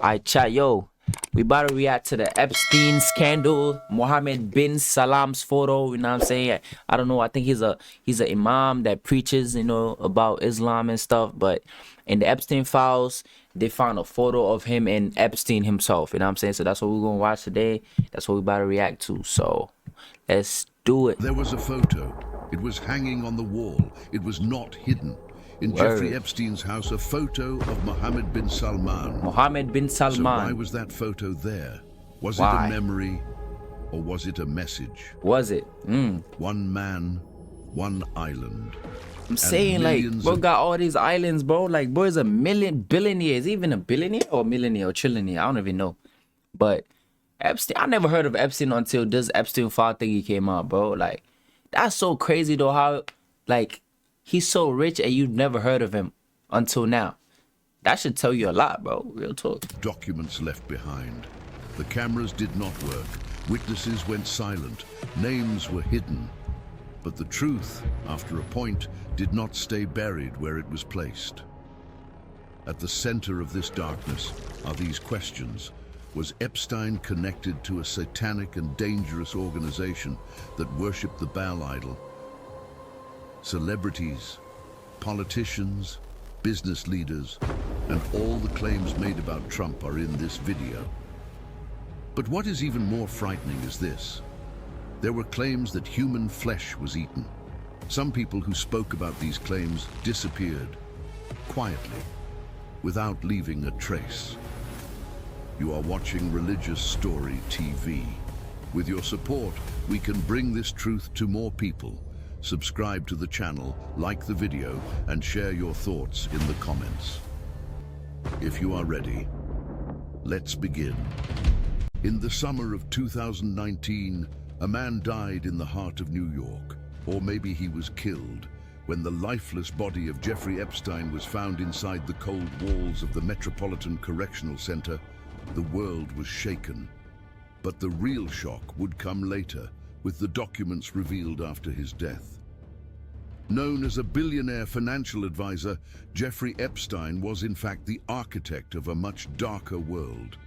I chat, yo. We about to react to the Epstein scandal, Mohammed bin Salam's photo. You know what I'm saying? I don't know. I think he's a imam that preaches, about Islam and stuff. But in the Epstein files, they found a photo of him and Epstein himself. You know what I'm saying? So that's what we're gonna watch today. That's what we about to react to. So let's do it. There was a photo. It was hanging on the wall. It was not hidden. In Jeffrey Word. Epstein's house, a photo of Mohammed bin Salman. Mohammed bin So why Salman. was that photo there? Was it Why? a memory or was it a message? Was it? One man, one island. I'm saying, like, millions bro of- got all these islands, bro. Like, bro is a billionaire. Is he even a billionaire or millionaire or trillionaire? I don't even know. But Epstein, I never heard of Epstein until this Epstein file thingy came out, bro. Like, that's so crazy though. How, like, he's so rich and you've never heard of him until now. That should tell you a lot, bro. Real talk. Documents left behind. The cameras did not work. Witnesses went silent. Names were hidden. But the truth, after a point, did not stay buried where it was placed. At the center of this darkness are these questions. Was Epstein connected to a satanic and dangerous organization that worshipped the Baal idol? Celebrities, politicians, business leaders, and all the claims made about Trump are in this video. But what is even more frightening is this. There were claims that human flesh was eaten. Some people who spoke about these claims disappeared, quietly, without leaving a trace. You are watching Religious Story TV. With your support, we can bring this truth to more people. Subscribe to the channel, like the video, and share your thoughts in the comments. If you are ready, let's begin. In the summer of 2019, a man died in the heart of New York, or maybe he was killed, when the lifeless body of Jeffrey Epstein was found inside the cold walls of the Metropolitan Correctional Center. The world was shaken. But the real shock would come later, with the documents revealed after his death. Known as a billionaire financial advisor, Jeffrey Epstein was in fact the architect of a much darker world.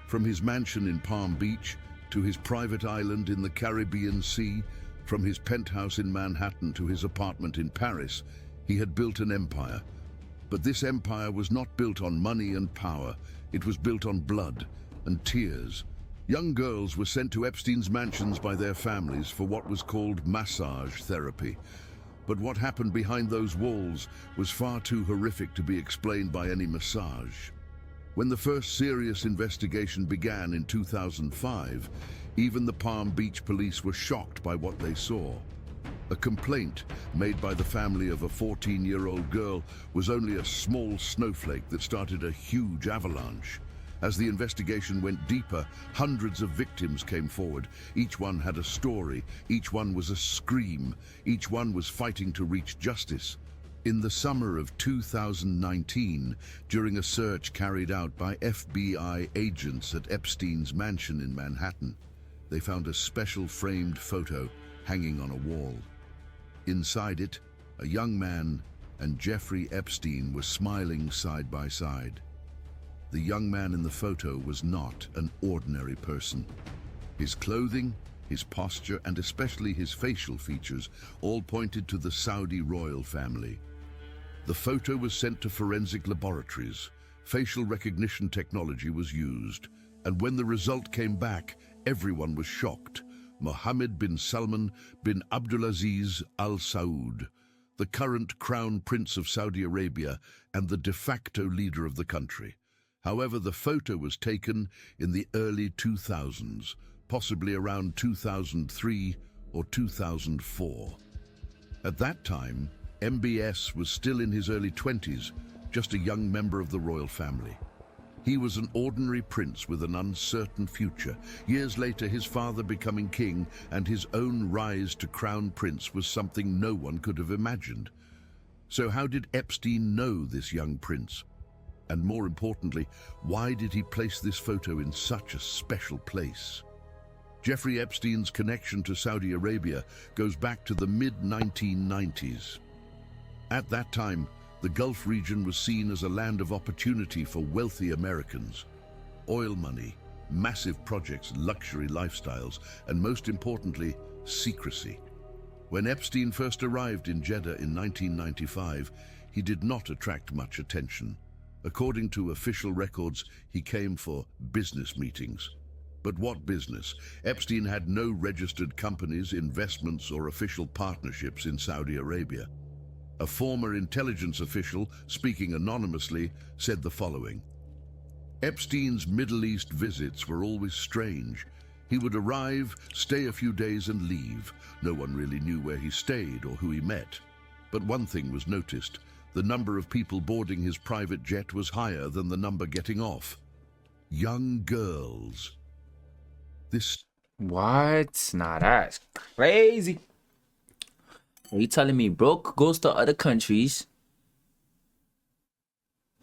From his mansion in Palm Beach to his private island in the Caribbean Sea, from his penthouse in Manhattan to his apartment in Paris, he had built an empire. But this empire was not built on money and power. It was built on blood and tears. Young girls were sent to Epstein's mansions by their families for what was called massage therapy. But what happened behind those walls was far too horrific to be explained by any massage. When the first serious investigation began in 2005, even the Palm Beach police were shocked by what they saw. A complaint made by the family of a 14-year-old girl was only a small snowflake that started a huge avalanche. As the investigation went deeper, hundreds of victims came forward. Each one had a story, each one was a scream, each one was fighting to reach justice. In the summer of 2019, during a search carried out by FBI agents at Epstein's mansion in Manhattan, they found a special framed photo hanging on a wall. Inside it, a young man and Jeffrey Epstein were smiling side by side. The young man in the photo was not an ordinary person. His clothing, his posture, and especially his facial features all pointed to the Saudi royal family. The photo was sent to forensic laboratories. Facial recognition technology was used, and when the result came back, everyone was shocked. Mohammed bin Salman bin Abdulaziz Al Saud, the current crown prince of Saudi Arabia and the de facto leader of the country. However, the photo was taken in the early 2000s, possibly around 2003 or 2004. At that time, MBS was still in his early 20s, just a young member of the royal family. He was an ordinary prince with an uncertain future. Years later, his father becoming king and his own rise to crown prince was something no one could have imagined. So how did Epstein know this young prince? And more importantly, why did he place this photo in such a special place? Jeffrey Epstein's connection to Saudi Arabia goes back to the mid-1990s. At that time, the Gulf region was seen as a land of opportunity for wealthy Americans. oil money, massive projects, luxury lifestyles, and most importantly, secrecy. When Epstein first arrived in Jeddah in 1995, he did not attract much attention. According to official records, he came for business meetings. But what business? Epstein had no registered companies, investments, or official partnerships in Saudi Arabia. A former intelligence official, speaking anonymously, said the following: Epstein's Middle East visits were always strange. He would arrive, stay a few days and leave. No one really knew where he stayed or who he met. But one thing was noticed: the number of people boarding his private jet was higher than the number getting off. Young girls. What? Nah, that's crazy. Are you telling me broke goes to other countries,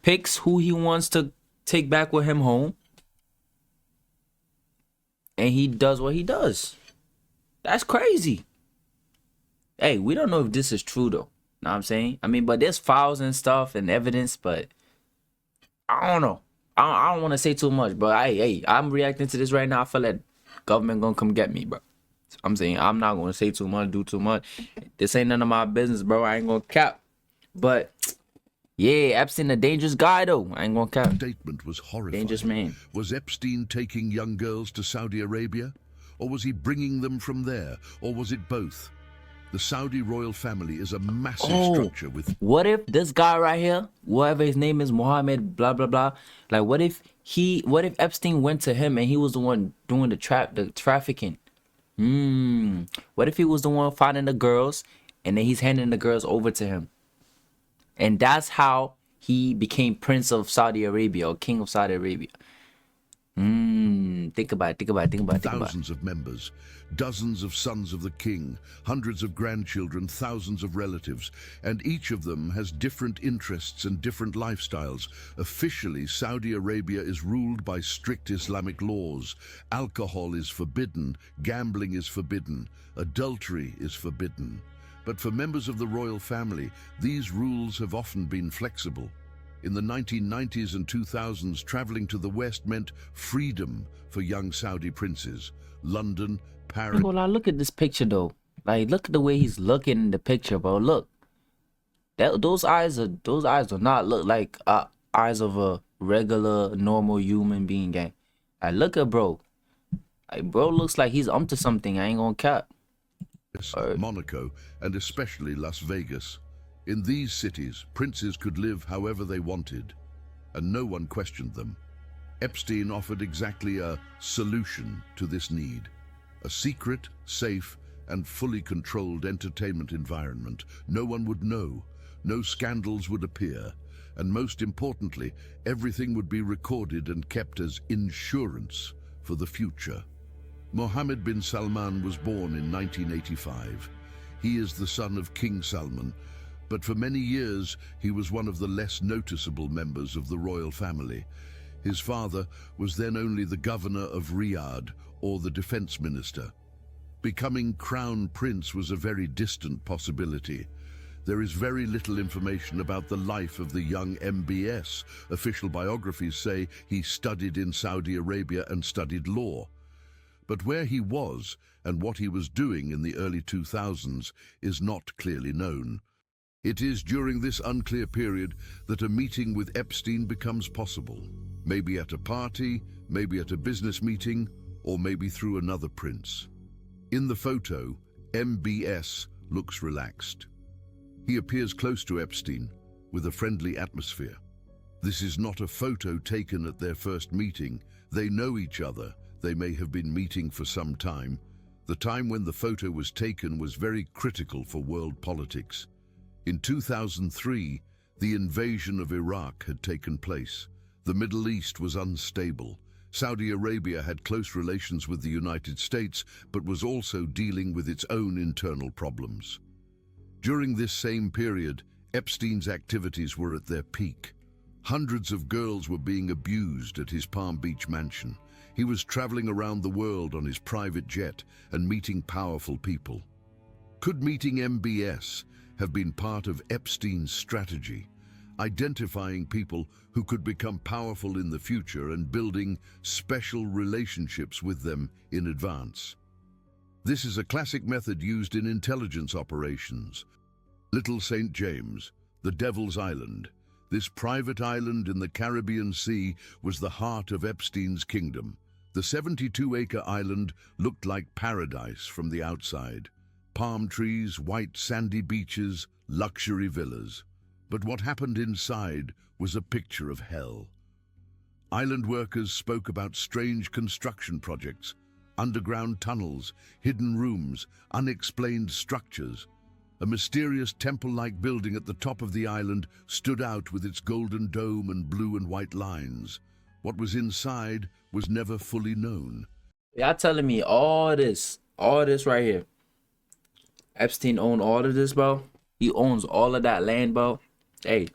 picks who he wants to take back with him home, and he does what he does? That's crazy. Hey, we don't know if this is true though. Know what I'm saying? I mean, but there's files and stuff and evidence, but I don't know. I don't want to say too much, but I'm reacting to this right now. I feel like government gonna come get me, bro. I'm saying I'm not gonna say too much, do too much. This ain't none of my business, bro. I ain't gonna cap. But yeah, Epstein a dangerous guy though. I ain't gonna cap. Statement was horrifying. Dangerous man. Was Epstein taking young girls to Saudi Arabia? Or was he bringing them from there? Or was it both? The Saudi royal family is a massive structure with... What if this guy right here, whatever his name is, Mohammed, blah, blah, blah. Like, what if Epstein went to him and he was the one doing the trafficking? What if he was the one finding the girls and then he's handing the girls over to him? And that's how he became Prince of Saudi Arabia or King of Saudi Arabia. Think about it. Thousands of members, dozens of sons of the king, hundreds of grandchildren, thousands of relatives, and each of them has different interests and different lifestyles. Officially, Saudi Arabia is ruled by strict Islamic laws. Alcohol is forbidden, gambling is forbidden, adultery is forbidden. But for members of the royal family, these rules have often been flexible. In the 1990s and 2000s, traveling to the West meant freedom for young Saudi princes. London, Paris... Well, look at this picture, though. Like, look at the way he's looking in the picture, bro. Look. Those eyes do not look like eyes of a regular, normal human being, gang. Like, look at bro. Like, bro looks like he's onto something. I ain't gonna cap. Monaco, and especially Las Vegas. In these cities, princes could live however they wanted, and no one questioned them. Epstein offered exactly a solution to this need: a secret, safe, and fully controlled entertainment environment. No one would know, no scandals would appear, and most importantly, everything would be recorded and kept as insurance for the future. Mohammed bin Salman was born in 1985. He is the son of King Salman, but for many years he was one of the less noticeable members of the royal family. His father was then only the governor of Riyadh or the defense minister. Becoming crown prince was a very distant possibility. There is very little information about the life of the young MBS. Official biographies say he studied in Saudi Arabia and studied law. But where he was and what he was doing in the early 2000s is not clearly known. It is during this unclear period that a meeting with Epstein becomes possible. Maybe at a party, maybe at a business meeting, or maybe through another prince. In the photo, MBS looks relaxed. He appears close to Epstein, with a friendly atmosphere. This is not a photo taken at their first meeting. They know each other. They may have been meeting for some time. The time when the photo was taken was very critical for world politics. In 2003, the invasion of Iraq had taken place. The Middle East was unstable. Saudi Arabia had close relations with the United States, but was also dealing with its own internal problems. During this same period, Epstein's activities were at their peak. Hundreds of girls were being abused at his Palm Beach mansion. He was traveling around the world on his private jet and meeting powerful people. Could meeting MBS have been part of Epstein's strategy? identifying people who could become powerful in the future and building special relationships with them in advance. This is a classic method used in intelligence operations. Little St. James, the Devil's Island. This private island in the Caribbean Sea was the heart of Epstein's kingdom. The 72-acre island looked like paradise from the outside. Palm trees, white sandy beaches, luxury villas. But what happened inside was a picture of hell. Island workers spoke about strange construction projects, underground tunnels, hidden rooms, unexplained structures. A mysterious temple-like building at the top of the island stood out with its golden dome and blue and white lines. What was inside was never fully known. Y'all telling me all this right here. Epstein owned all of this, bro. He owns all of that land, bro. Hey,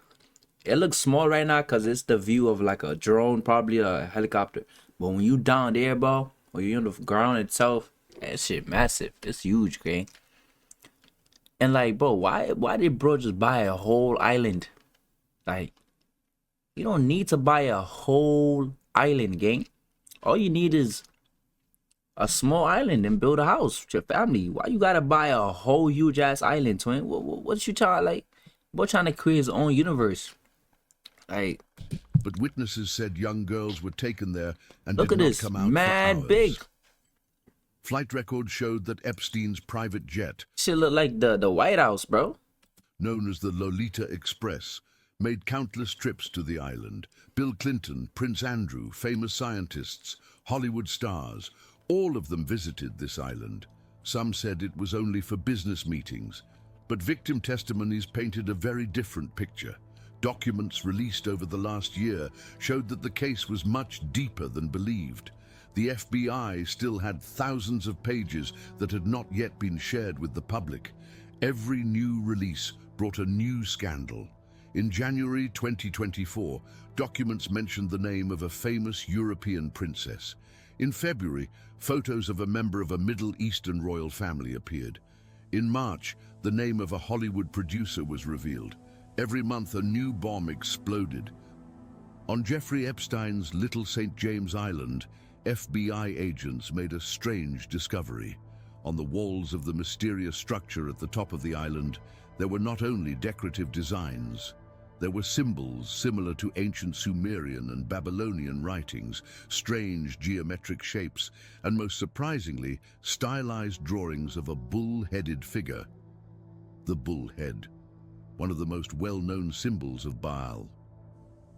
it looks small right now because it's the view of like a drone, probably a helicopter. But when you down there, bro, or you on the ground itself, that shit massive. It's huge, okay? And like, bro, why did bro just buy a whole island? Like, you don't need to buy a whole island, gang. All you need is a small island and build a house with your family. Why you gotta buy a whole huge ass island, twin? What you trying, like, bro trying to create his own universe? Like, but witnesses said young girls were taken there and look did at not this, come out mad for hours. big. Flight records showed that Epstein's private jet, Shit look like the White House, bro. known as the Lolita Express, made countless trips to the island. Bill Clinton, Prince Andrew, famous scientists, Hollywood stars, all of them visited this island. Some said it was only for business meetings, but victim testimonies painted a very different picture. Documents released over the last year showed that the case was much deeper than believed. The FBI still had thousands of pages that had not yet been shared with the public. Every new release brought a new scandal. In January 2024, documents mentioned the name of a famous European princess. In February, photos of a member of a Middle Eastern royal family appeared. In March, the name of a Hollywood producer was revealed. Every month, a new bomb exploded. On Jeffrey Epstein's Little St. James Island, FBI agents made a strange discovery. On the walls of the mysterious structure at the top of the island, there were not only decorative designs. There were symbols similar to ancient Sumerian and Babylonian writings, strange geometric shapes, and most surprisingly, stylized drawings of a bull-headed figure. The bull head, one of the most well-known symbols of Baal.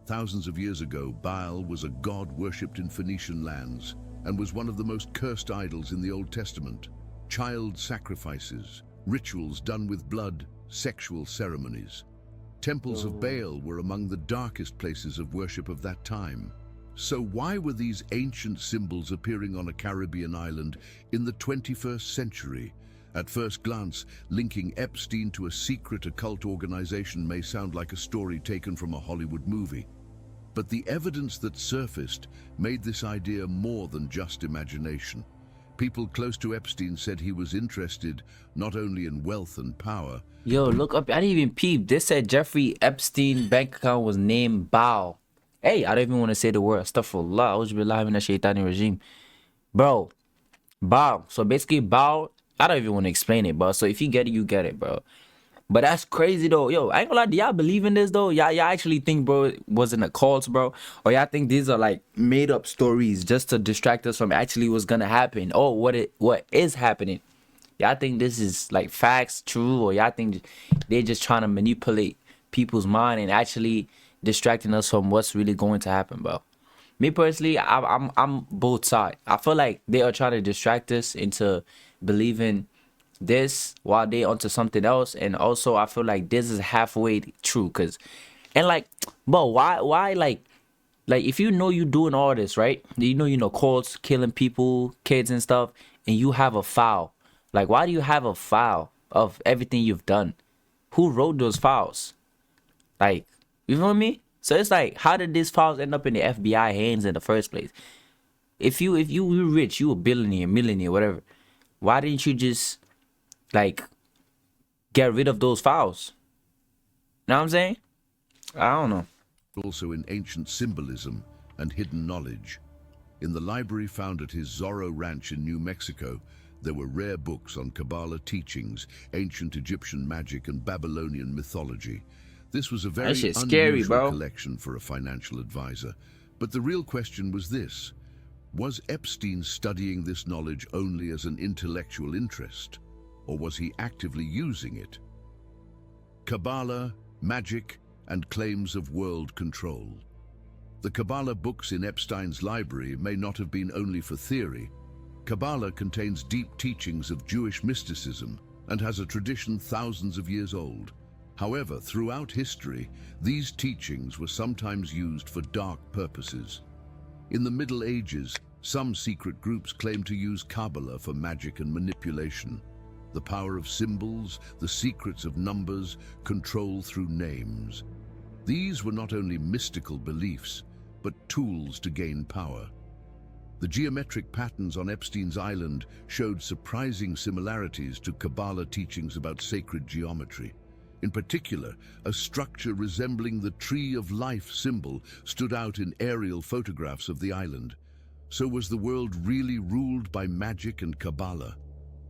Thousands of years ago, Baal was a god worshipped in Phoenician lands and was one of the most cursed idols in the Old Testament. Child sacrifices, rituals done with blood, sexual ceremonies. Temples of Baal were among the darkest places of worship of that time. So why were these ancient symbols appearing on a Caribbean island in the 21st century? At first glance, linking Epstein to a secret occult organization may sound like a story taken from a Hollywood movie. But the evidence that surfaced made this idea more than just imagination. People close to Epstein said he was interested not only in wealth and power. Yo, look up. I didn't even peep. This said Jeffrey Epstein bank account was named Bao. Hey, I don't even want to say the word astaghfirullah. Auzubillahi minash shaitani regime. Bro, Bao. So basically, Bao, I don't even want to explain it, bro. So if you get it, you get it, bro. But that's crazy, though. Yo, I ain't gonna lie. Do y'all believe in this, though? Y'all actually think, bro, it wasn't a cult, bro? Or y'all think these are, like, made-up stories just to distract us from actually what's gonna happen? Or what is happening? Y'all think this is, like, facts, true? Or y'all think they're just trying to manipulate people's mind and actually distracting us from what's really going to happen, bro? Me, personally, I'm both sides. I feel like they are trying to distract us into believing this while they onto something else, and also I feel like this is halfway true, cause, and like, bro, why like if you know you doing all this, right? You know cults, killing people, kids and stuff, and you have a file. Like, why do you have a file of everything you've done? Who wrote those files? Like, you know what I mean? So it's like, how did these files end up in the FBI hands in the first place? If you were rich, you a billionaire, millionaire, whatever, why didn't you just, like, get rid of those files? You know what I'm saying? I don't know. Also in ancient symbolism and hidden knowledge. In the library found at his Zorro Ranch in New Mexico, there were rare books on Kabbalah teachings, ancient Egyptian magic, and Babylonian mythology. This was a very That shit's scary, unusual bro. collection for a financial advisor. But the real question was this: was Epstein studying this knowledge only as an intellectual interest, or was he actively using it? Kabbalah, magic, and claims of world control. The Kabbalah books in Epstein's library may not have been only for theory. Kabbalah contains deep teachings of Jewish mysticism and has a tradition thousands of years old. However, throughout history, these teachings were sometimes used for dark purposes. In the Middle Ages, some secret groups claimed to use Kabbalah for magic and manipulation. The power of symbols, the secrets of numbers, control through names. These were not only mystical beliefs, but tools to gain power. The geometric patterns on Epstein's island showed surprising similarities to Kabbalah teachings about sacred geometry. In particular, a structure resembling the Tree of Life symbol stood out in aerial photographs of the island. So was the world really ruled by magic and Kabbalah?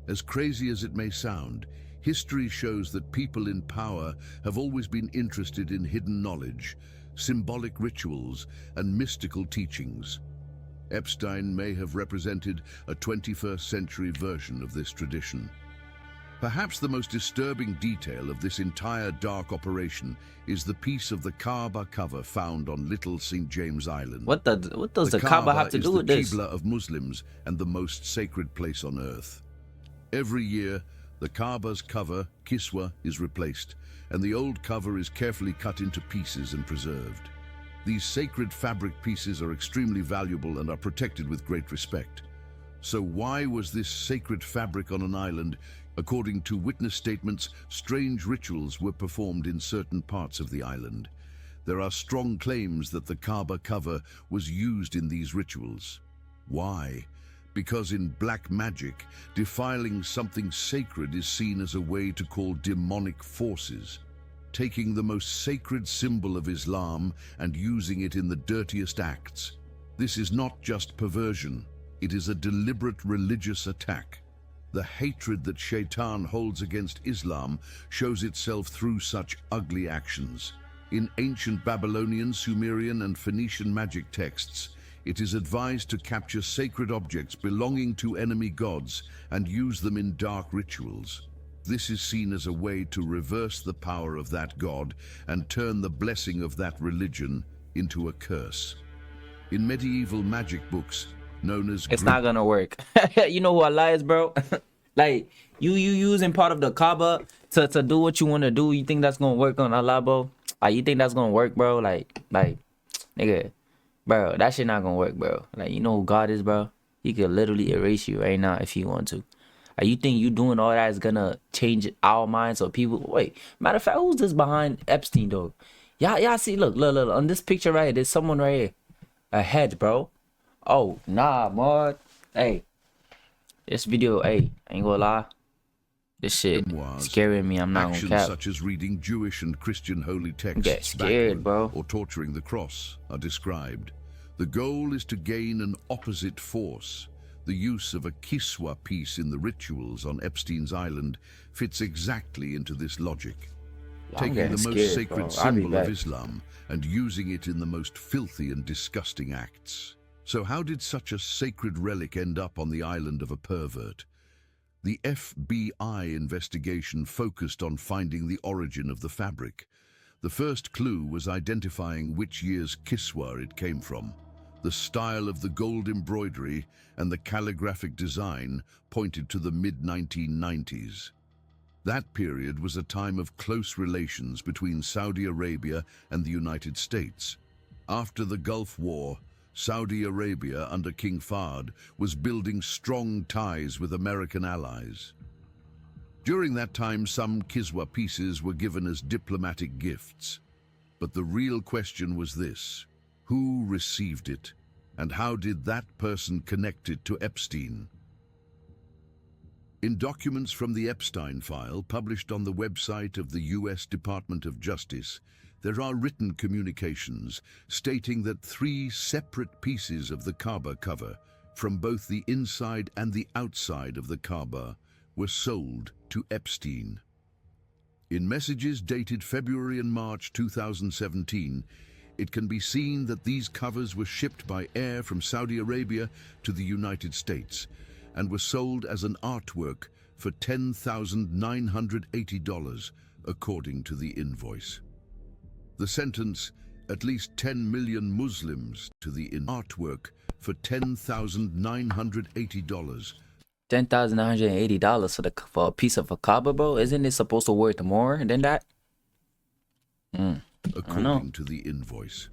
As crazy as it may sound, history shows that people in power have always been interested in hidden knowledge, symbolic rituals, and mystical teachings. Epstein may have represented a 21st century version of this tradition. Perhaps the most disturbing detail of this entire dark operation is the piece of the Kaaba cover found on Little St. James Island. What does the Kaaba have to do with this? The Qibla of Muslims and the most sacred place on earth. Every year, the Kaaba's cover, Kiswa, is replaced, and the old cover is carefully cut into pieces and preserved. These sacred fabric pieces are extremely valuable and are protected with great respect. So why was this sacred fabric on an island? According to witness statements, strange rituals were performed in certain parts of the island. There are strong claims that the Kaaba cover was used in these rituals. Why? Because in black magic, defiling something sacred is seen as a way to call demonic forces. Taking the most sacred symbol of Islam and using it in the dirtiest acts. This is not just perversion, it is a deliberate religious attack. The hatred that Shaitan holds against Islam shows itself through such ugly actions. In ancient Babylonian, Sumerian, and Phoenician magic texts, it is advised to capture sacred objects belonging to enemy gods and use them in dark rituals. This is seen as a way to reverse the power of that god and turn the blessing of that religion into a curse. In medieval magic books, known as It's not gonna work. You know who Allah is, bro? Like, you using part of the Kaaba to do what you want to do. You think that's gonna work on Allah, bro? Like, you think that's gonna work, bro? Like, nigga, bro, that shit not gonna work, bro. Like, you know who God is, bro? He could literally erase you right now if he want to. Like, you think you doing all that is gonna change our minds or people? Wait, matter of fact, who's this behind Epstein, though? Y'all see, look, on this picture right here, there's someone right here. A head, bro. Oh, nah, mod. Hey, this video, hey, I ain't gonna lie. This shit scaring me. I'm not gonna actions cap. such as reading Jewish and Christian holy texts Get scared, bro. or torturing the cross are described. The goal is to gain an opposite force. The use of a Kiswa piece in the rituals on Epstein's island fits exactly into this logic. Taking the most sacred symbol of Islam and using it in the most filthy and disgusting acts. So how did such a sacred relic end up on the island of a pervert? The FBI investigation focused on finding the origin of the fabric. The first clue was identifying which year's Kiswa it came from. The style of the gold embroidery and the calligraphic design pointed to the mid-1990s. That period was a time of close relations between Saudi Arabia and the United States. After the Gulf War, Saudi Arabia under King Fahd was building strong ties with American allies. During that time, some Kiswa pieces were given as diplomatic gifts. But the real question was this: who received it, and how did that person connect it to Epstein? In documents from the Epstein file published on the website of the U.S. Department of Justice, there are written communications stating that 3 separate pieces of the Kaaba cover, from both the inside and the outside of the Kaaba, were sold to Epstein. In messages dated February and March 2017, it can be seen that these covers were shipped by air from Saudi Arabia to the United States and were sold as an artwork for $10,980, according to the invoice. The sentence, "at least 10 million Muslims," to the artwork for $10,980. $10,980 for a piece of a Kaaba, bro? Isn't it supposed to worth more than that? According to the invoice.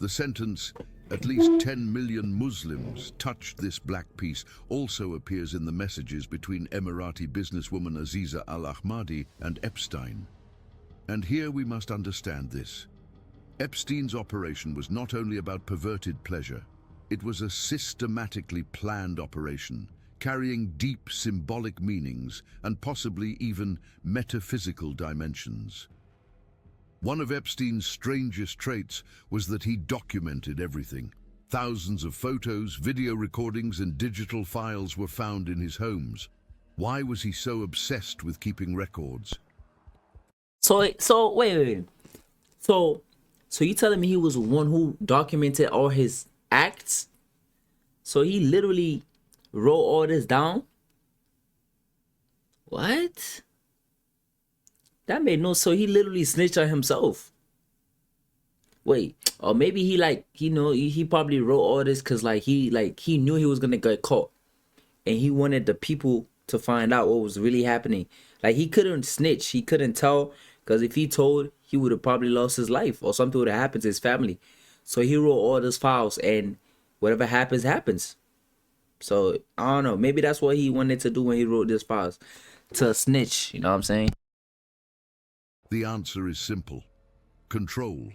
The sentence, "at least 10 million Muslims touched this black piece," also appears in the messages between Emirati businesswoman Aziza Al-Ahmadi and Epstein. And here we must understand this. Epstein's operation was not only about perverted pleasure, it was a systematically planned operation, carrying deep symbolic meanings and possibly even metaphysical dimensions. One of Epstein's strangest traits was that he documented everything. Thousands of photos, video recordings, and digital files were found in his homes. Why was he so obsessed with keeping records? So wait. So you telling me he was the one who documented all his acts? So he literally wrote all this down? What? That made no. So he literally snitched on himself. Wait, or maybe he he probably wrote all this because he knew he was gonna get caught, and he wanted the people to find out what was really happening. Like, he couldn't snitch, he couldn't tell, because if he told, he would have probably lost his life or something would have happened to his family. So he wrote all those files, and whatever happens, happens. So I don't know. Maybe that's what he wanted to do when he wrote these files, to snitch. You know what I'm saying? The answer is simple: control.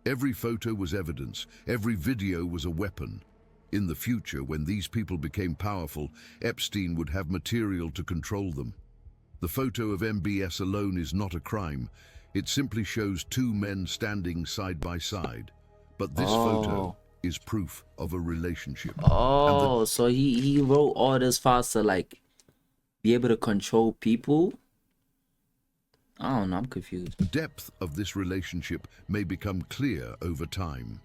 Every photo was evidence. Every video was a weapon. In the future, when these people became powerful, Epstein would have material to control them. The photo of MBS alone is not a crime. It simply shows 2 men standing side by side. But this photo is proof of a relationship. So he wrote all this files to be able to control people? I don't know, I'm confused. The depth of this relationship may become clear over time.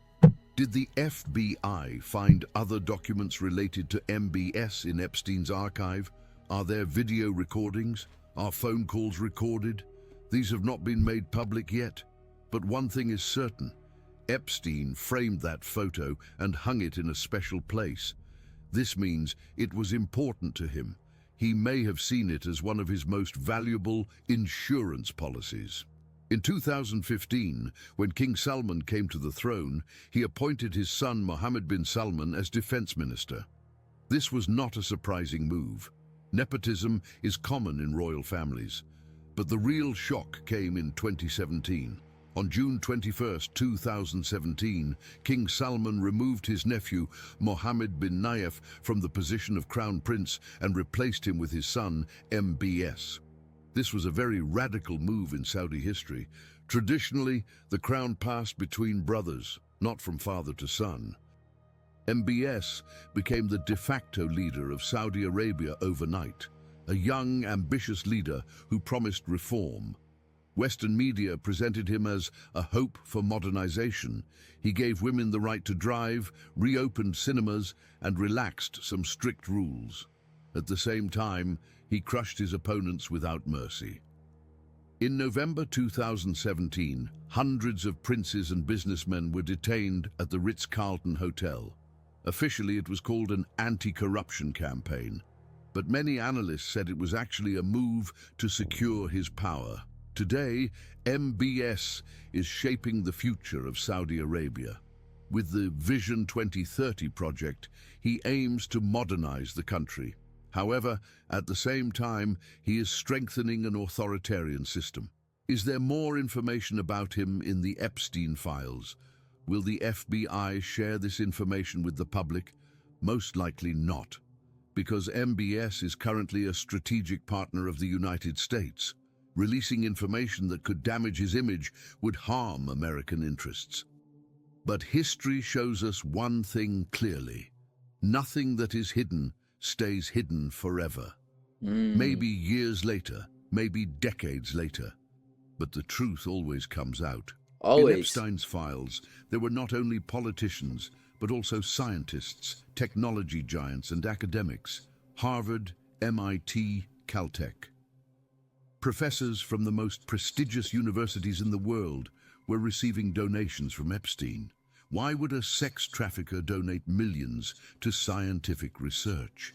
Did the FBI find other documents related to MBS in Epstein's archive? Are there video recordings? Are phone calls recorded? These have not been made public yet. But one thing is certain: Epstein framed that photo and hung it in a special place. This means it was important to him. He may have seen it as one of his most valuable insurance policies. In 2015, when King Salman came to the throne, he appointed his son Mohammed bin Salman as defense minister. This was not a surprising move. Nepotism is common in royal families. But the real shock came in 2017. On June 21, 2017, King Salman removed his nephew, Mohammed bin Nayef, from the position of Crown Prince and replaced him with his son, MBS. This was a very radical move in Saudi history. Traditionally, the crown passed between brothers, not from father to son. MBS became the de facto leader of Saudi Arabia overnight, a young, ambitious leader who promised reform. Western media presented him as a hope for modernization. He gave women the right to drive, reopened cinemas, and relaxed some strict rules. At the same time, he crushed his opponents without mercy. In November 2017, hundreds of princes and businessmen were detained at the Ritz-Carlton Hotel. Officially, it was called an anti-corruption campaign, but many analysts said it was actually a move to secure his power. Today, MBS is shaping the future of Saudi Arabia. With the Vision 2030 project, he aims to modernize the country. However, at the same time, he is strengthening an authoritarian system. Is there more information about him in the Epstein files? Will the FBI share this information with the public? Most likely not, because MBS is currently a strategic partner of the United States. Releasing information that could damage his image would harm American interests. But history shows us one thing clearly. Nothing that is hidden stays hidden forever. Maybe years later, maybe decades later, but the truth always comes out. Always. In Epstein's files, there were not only politicians, but also scientists, technology giants, and academics. Harvard, MIT, Caltech. Professors from the most prestigious universities in the world were receiving donations from Epstein. Why would a sex trafficker donate millions to scientific research?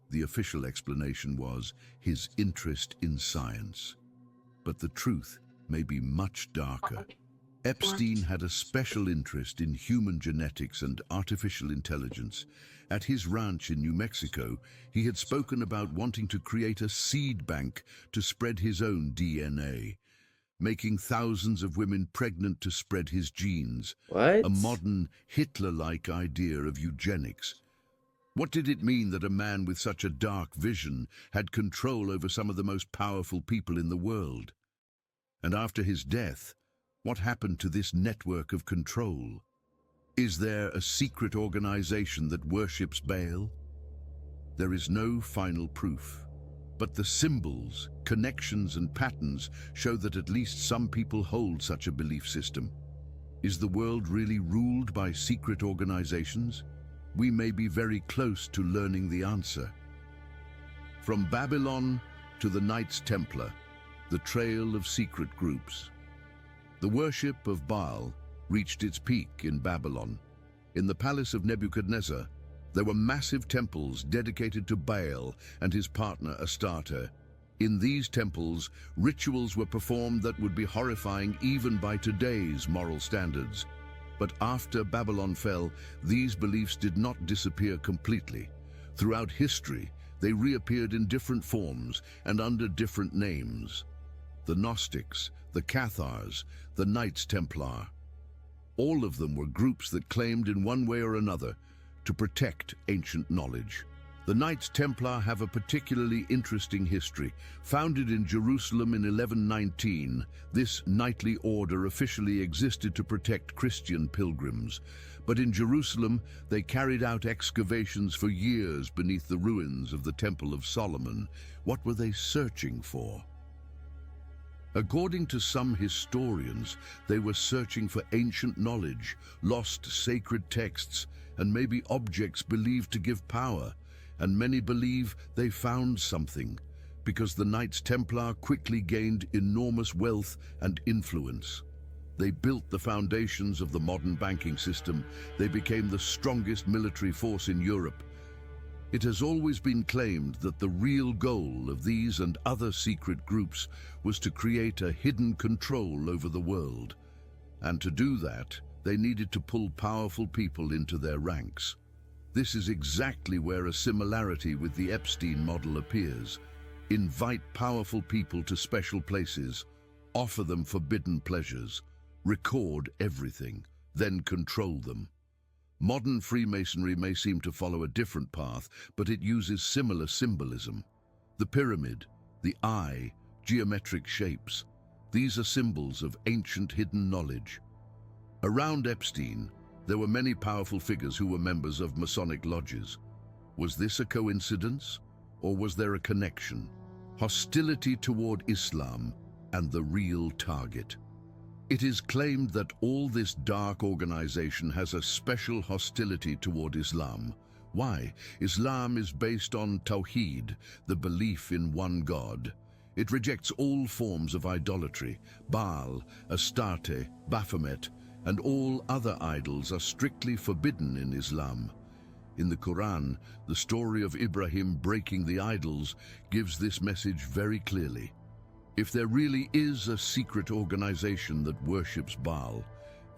The official explanation was his interest in science. But the truth may be much darker. Epstein had a special interest in human genetics and artificial intelligence. At his ranch in New Mexico, he had spoken about wanting to create a seed bank to spread his own DNA, making thousands of women pregnant to spread his genes. What? A modern Hitler-like idea of eugenics. What did it mean that a man with such a dark vision had control over some of the most powerful people in the world? And after his death, what happened to this network of control? Is there a secret organization that worships Baal? There is no final proof, but the symbols, connections, and patterns show that at least some people hold such a belief system. Is the world really ruled by secret organizations? We may be very close to learning the answer. From Babylon to the Knights Templar, the trail of secret groups. The worship of Baal reached its peak in Babylon. In the palace of Nebuchadnezzar, there were massive temples dedicated to Baal and his partner Astarte. In these temples, rituals were performed that would be horrifying even by today's moral standards. But after Babylon fell, these beliefs did not disappear completely. Throughout history, they reappeared in different forms and under different names. The Gnostics, the Cathars, the Knights Templar. All of them were groups that claimed in one way or another to protect ancient knowledge. The Knights Templar have a particularly interesting history. Founded in Jerusalem in 1119, this knightly order officially existed to protect Christian pilgrims. But in Jerusalem, they carried out excavations for years beneath the ruins of the Temple of Solomon. What were they searching for? According to some historians, they were searching for ancient knowledge, lost sacred texts, and maybe objects believed to give power. And many believe they found something, because the Knights Templar quickly gained enormous wealth and influence. They built the foundations of the modern banking system. They became the strongest military force in Europe. It has always been claimed that the real goal of these and other secret groups was to create a hidden control over the world. And to do that, they needed to pull powerful people into their ranks. This is exactly where a similarity with the Epstein model appears. Invite powerful people to special places, offer them forbidden pleasures, record everything, then control them. Modern Freemasonry may seem to follow a different path, but it uses similar symbolism. The pyramid, the eye, geometric shapes. These are symbols of ancient hidden knowledge. Around Epstein, there were many powerful figures who were members of Masonic lodges. Was this a coincidence, or was there a connection? Hostility toward Islam and the real target. It is claimed that all this dark organization has a special hostility toward Islam. Why? Islam is based on Tawheed, the belief in one God. It rejects all forms of idolatry. Baal, Astarte, Baphomet, and all other idols are strictly forbidden in Islam. In the Quran, the story of Ibrahim breaking the idols gives this message very clearly. If there really is a secret organization that worships Baal,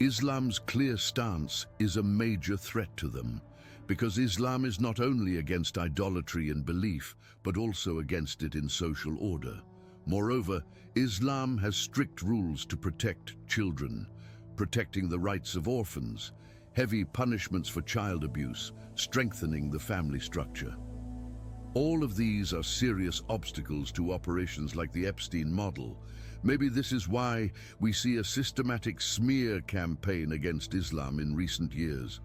Islam's clear stance is a major threat to them, because Islam is not only against idolatry and belief, but also against it in social order. Moreover, Islam has strict rules to protect children, protecting the rights of orphans, heavy punishments for child abuse, strengthening the family structure. All of these are serious obstacles to operations like the Epstein model. Maybe this is why we see a systematic smear campaign against Islam in recent years.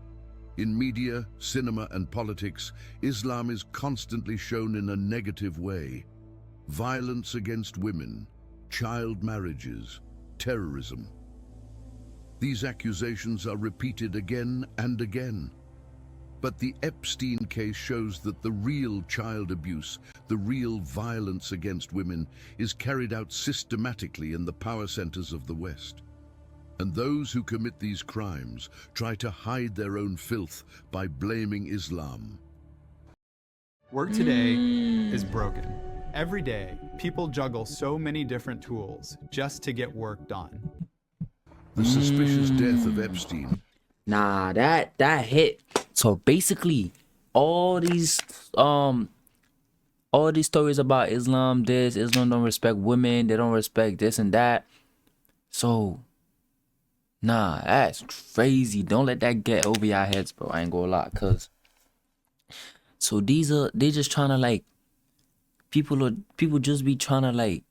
In media, cinema, and politics, Islam is constantly shown in a negative way. Violence against women, child marriages, terrorism. These accusations are repeated again and again. But the Epstein case shows that the real child abuse, the real violence against women, is carried out systematically in the power centers of the West. And those who commit these crimes try to hide their own filth by blaming Islam. Work today is broken. Every day, people juggle so many different tools just to get work done. The suspicious death of Epstein. Nah, that hit. So basically, all these stories about Islam don't respect women, they don't respect this and that. So, nah, that's crazy. Don't let that get over your heads, bro. I ain't gonna lie, cause so they just trying to like people just be trying to like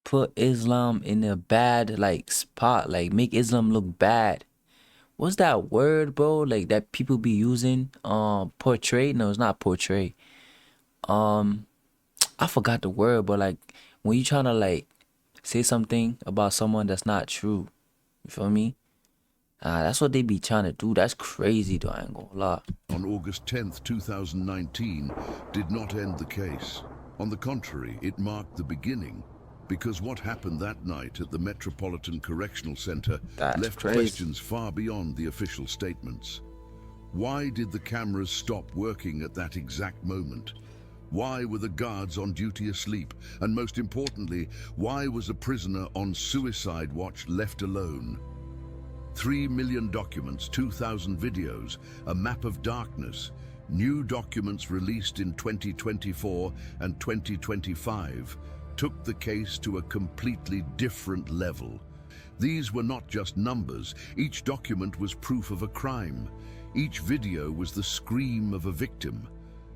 put Islam in a bad like spot, like make Islam look bad. What's that word, bro? Like that people be using? Portray? No, it's not portray. I forgot the word, but like when you trying to like say something about someone that's not true, you feel me? That's what they be trying to do. That's crazy, though. I ain't gonna lie. On August 10th, 2019, did not end the case. On the contrary, it marked the beginning. Because what happened that night at the Metropolitan Correctional Center left questions far beyond the official statements. Why did the cameras stop working at that exact moment? Why were the guards on duty asleep? And most importantly, why was a prisoner on suicide watch left alone? 3 million documents, 2,000 videos, a map of darkness, new documents released in 2024 and 2025, took the case to a completely different level. These were not just numbers. Each document was proof of a crime. Each video was the scream of a victim.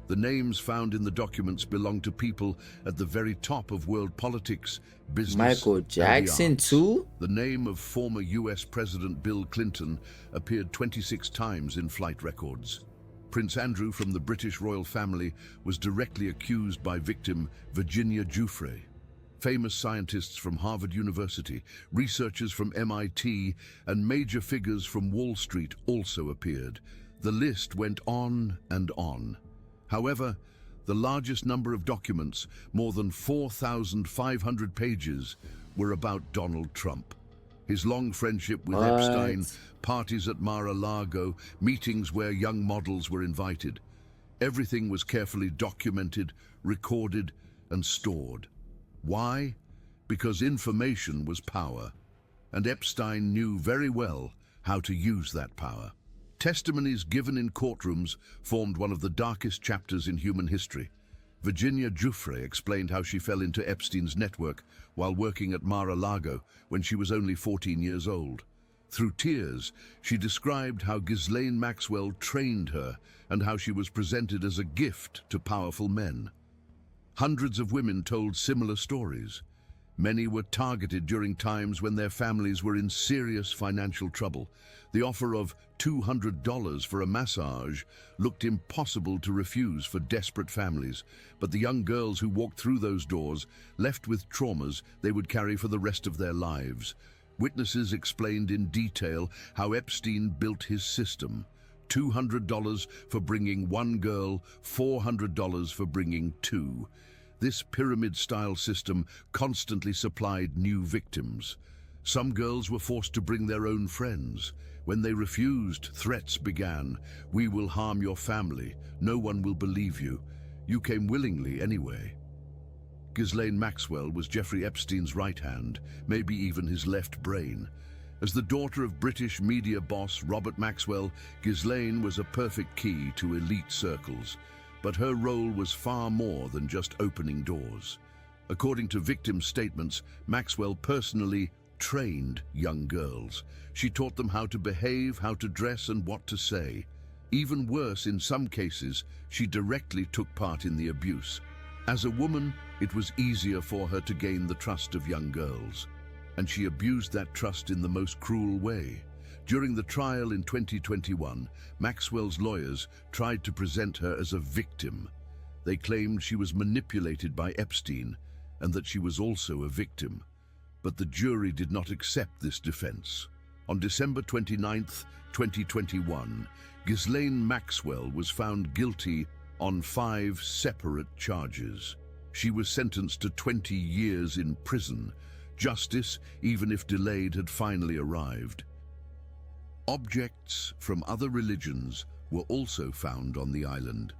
The names found in the documents belong to people at the very top of world politics, business, Michael Jackson too? The name of former US President Bill Clinton appeared 26 times in flight records. Prince Andrew from the British royal family was directly accused by victim Virginia Giuffre. Famous scientists from Harvard University, researchers from MIT, and major figures from Wall Street also appeared. The list went on and on. However, the largest number of documents, more than 4,500 pages, were about Donald Trump. His long friendship with Epstein, parties at Mar-a-Lago, meetings where young models were invited. Everything was carefully documented, recorded, and stored. Why? Because information was power, and Epstein knew very well how to use that power. Testimonies given in courtrooms formed one of the darkest chapters in human history. Virginia Giuffre explained how she fell into Epstein's network while working at Mar-a-Lago when she was only 14 years old. Through tears, she described how Ghislaine Maxwell trained her and how she was presented as a gift to powerful men. Hundreds of women told similar stories. Many were targeted during times when their families were in serious financial trouble. The offer of $200 for a massage looked impossible to refuse for desperate families, but the young girls who walked through those doors left with traumas they would carry for the rest of their lives. Witnesses explained in detail how Epstein built his system. $200 for bringing one girl, $400 for bringing two. This pyramid-style system constantly supplied new victims. Some girls were forced to bring their own friends. When they refused, threats began. "We will harm your family. No one will believe you. You came willingly anyway." Ghislaine Maxwell was Jeffrey Epstein's right hand, maybe even his left brain. As the daughter of British media boss Robert Maxwell, Ghislaine was a perfect key to elite circles. But her role was far more than just opening doors. According to victim statements, Maxwell personally trained young girls. She taught them how to behave, how to dress, and what to say. Even worse, in some cases, she directly took part in the abuse. As a woman, it was easier for her to gain the trust of young girls, and she abused that trust in the most cruel way. During the trial in 2021, Maxwell's lawyers tried to present her as a victim. They claimed she was manipulated by Epstein and that she was also a victim. But the jury did not accept this defense. On December 29, 2021, Ghislaine Maxwell was found guilty on 5 separate charges. She was sentenced to 20 years in prison. Justice, even if delayed, had finally arrived. Objects from other religions were also found on the island.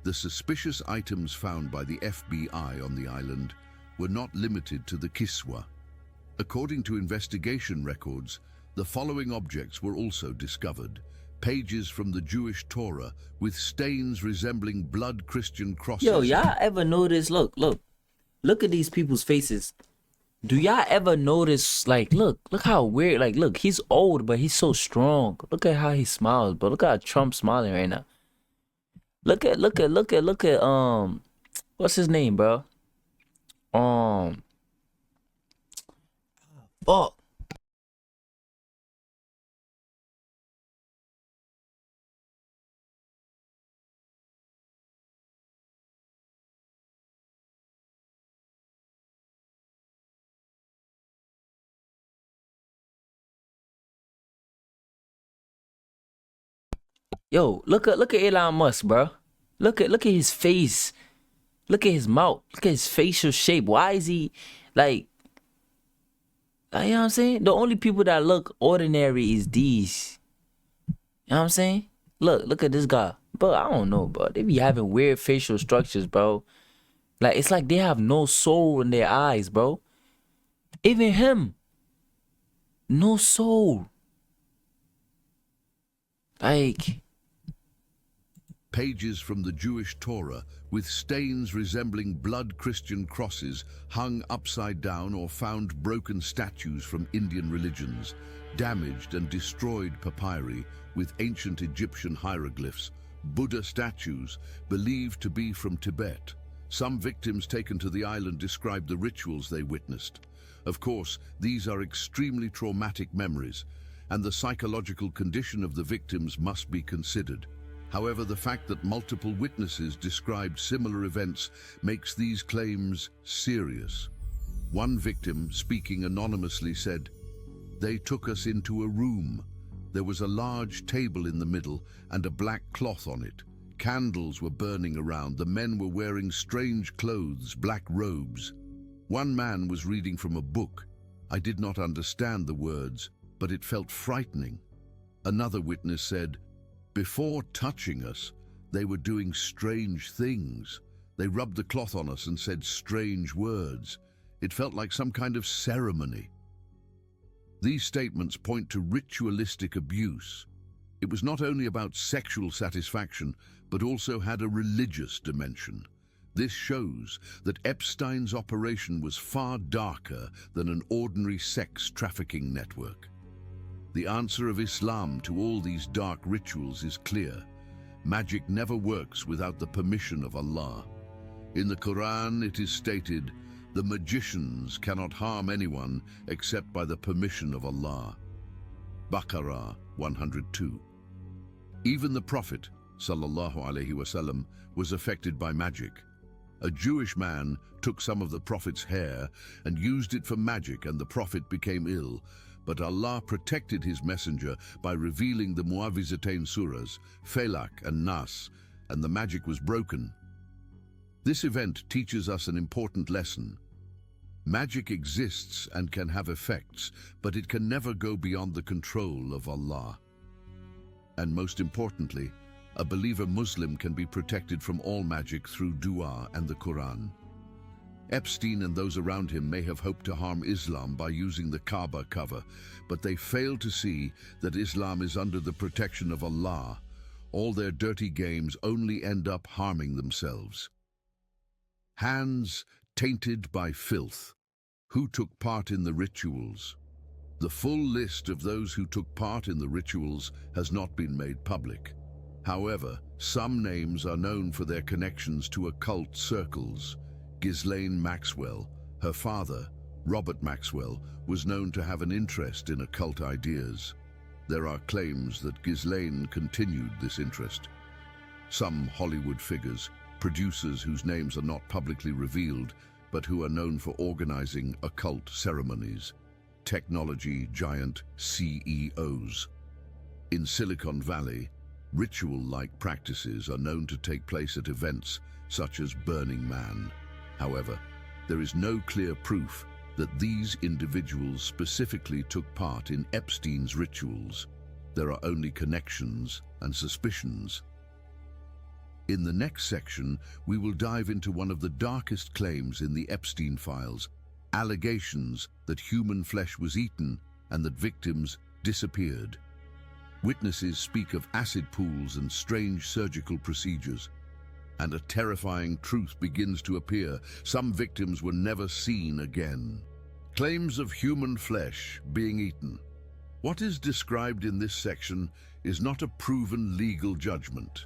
The suspicious items found by the FBI on the island were not limited to the Kiswa. According to investigation records, the following objects were also discovered: pages from the Jewish Torah with stains resembling blood Christian crosses. Yo, y'all ever notice, look at these people's faces. Do y'all ever notice, like, look how weird, like, look, he's old, but he's so strong. Look at how he smiles, but look at Trump smiling right now. Look at, what's his name, bro? Fuck. Yo, look at Elon Musk, bro. Look at his face. Look at his mouth. Look at his facial shape. Why is he like, you know what I'm saying? The only people that look ordinary is these. You know what I'm saying? Look at this guy. But I don't know, bro. They be having weird facial structures, bro. Like, it's like they have no soul in their eyes, bro. Even him. No soul. Like, pages from the Jewish Torah with stains resembling blood Christian crosses hung upside down, or found broken statues from Indian religions, damaged and destroyed papyri with ancient Egyptian hieroglyphs, Buddha statues believed to be from Tibet. Some victims taken to the island described the rituals they witnessed. Of course, these are extremely traumatic memories, and the psychological condition of the victims must be considered. However, the fact that multiple witnesses described similar events makes these claims serious. One victim, speaking anonymously, said, "They took us into a room. There was a large table in the middle and a black cloth on it. Candles were burning around. The men were wearing strange clothes, black robes. One man was reading from a book. I did not understand the words, but it felt frightening." Another witness said, "Before touching us, they were doing strange things. They rubbed the cloth on us and said strange words. It felt like some kind of ceremony." These statements point to ritualistic abuse. It was not only about sexual satisfaction, but also had a religious dimension. This shows that Epstein's operation was far darker than an ordinary sex trafficking network. The answer of Islam to all these dark rituals is clear. Magic never works without the permission of Allah. In the Quran, it is stated, "The magicians cannot harm anyone except by the permission of Allah." Baqarah 102. Even the Prophet, sallallahu alaihi wasallam, was affected by magic. A Jewish man took some of the Prophet's hair and used it for magic, and the Prophet became ill. But Allah protected his messenger by revealing the Mu'awwidhatayn surahs, Falaq and Nas, and the magic was broken. This event teaches us an important lesson. Magic exists and can have effects, but it can never go beyond the control of Allah. And most importantly, a believer Muslim can be protected from all magic through dua and the Quran. Epstein and those around him may have hoped to harm Islam by using the Kaaba cover, but they failed to see that Islam is under the protection of Allah. All their dirty games only end up harming themselves. Hands tainted by filth. Who took part in the rituals? The full list of those who took part in the rituals has not been made public. However, some names are known for their connections to occult circles. Ghislaine Maxwell, her father, Robert Maxwell, was known to have an interest in occult ideas. There are claims that Ghislaine continued this interest. Some Hollywood figures, producers whose names are not publicly revealed, but who are known for organizing occult ceremonies. Technology giant CEOs. In Silicon Valley, ritual-like practices are known to take place at events such as Burning Man. However, there is no clear proof that these individuals specifically took part in Epstein's rituals. There are only connections and suspicions. In the next section, we will dive into one of the darkest claims in the Epstein files, allegations that human flesh was eaten and that victims disappeared. Witnesses speak of acid pools and strange surgical procedures, and a terrifying truth begins to appear. Some victims were never seen again. Claims of human flesh being eaten. What is described in this section is not a proven legal judgment.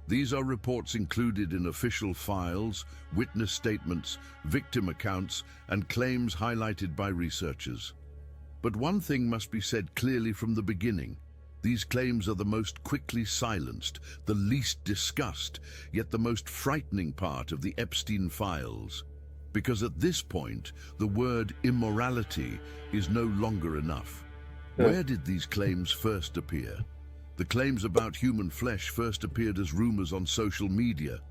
These are reports included in official files, witness statements, victim accounts, and claims highlighted by researchers. But one thing must be said clearly from the beginning. These claims are the most quickly silenced, the least discussed, yet the most frightening part of the Epstein files. Because at this point, the word immorality is no longer enough. Where did these claims first appear? The claims about human flesh first appeared as rumors on social media.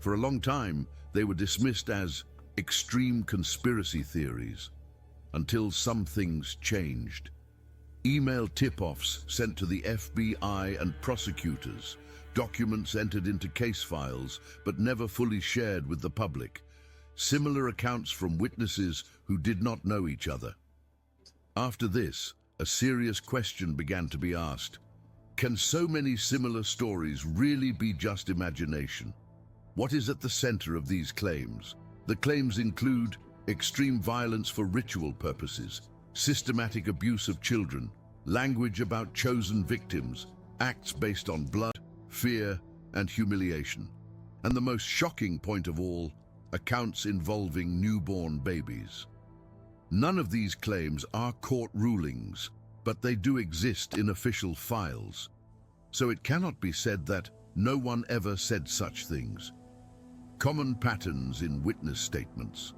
For a long time, they were dismissed as extreme conspiracy theories, until some things changed. Email tip-offs sent to the FBI and prosecutors, documents entered into case files but never fully shared with the public, similar accounts from witnesses who did not know each other. After this, a serious question began to be asked. Can so many similar stories really be just imagination? What is at the center of these claims? The claims include extreme violence for ritual purposes, systematic abuse of children, language about chosen victims, acts based on blood, fear, and humiliation. And the most shocking point of all, accounts involving newborn babies. None of these claims are court rulings, but they do exist in official files. So it cannot be said that no one ever said such things. Common patterns in witness statements.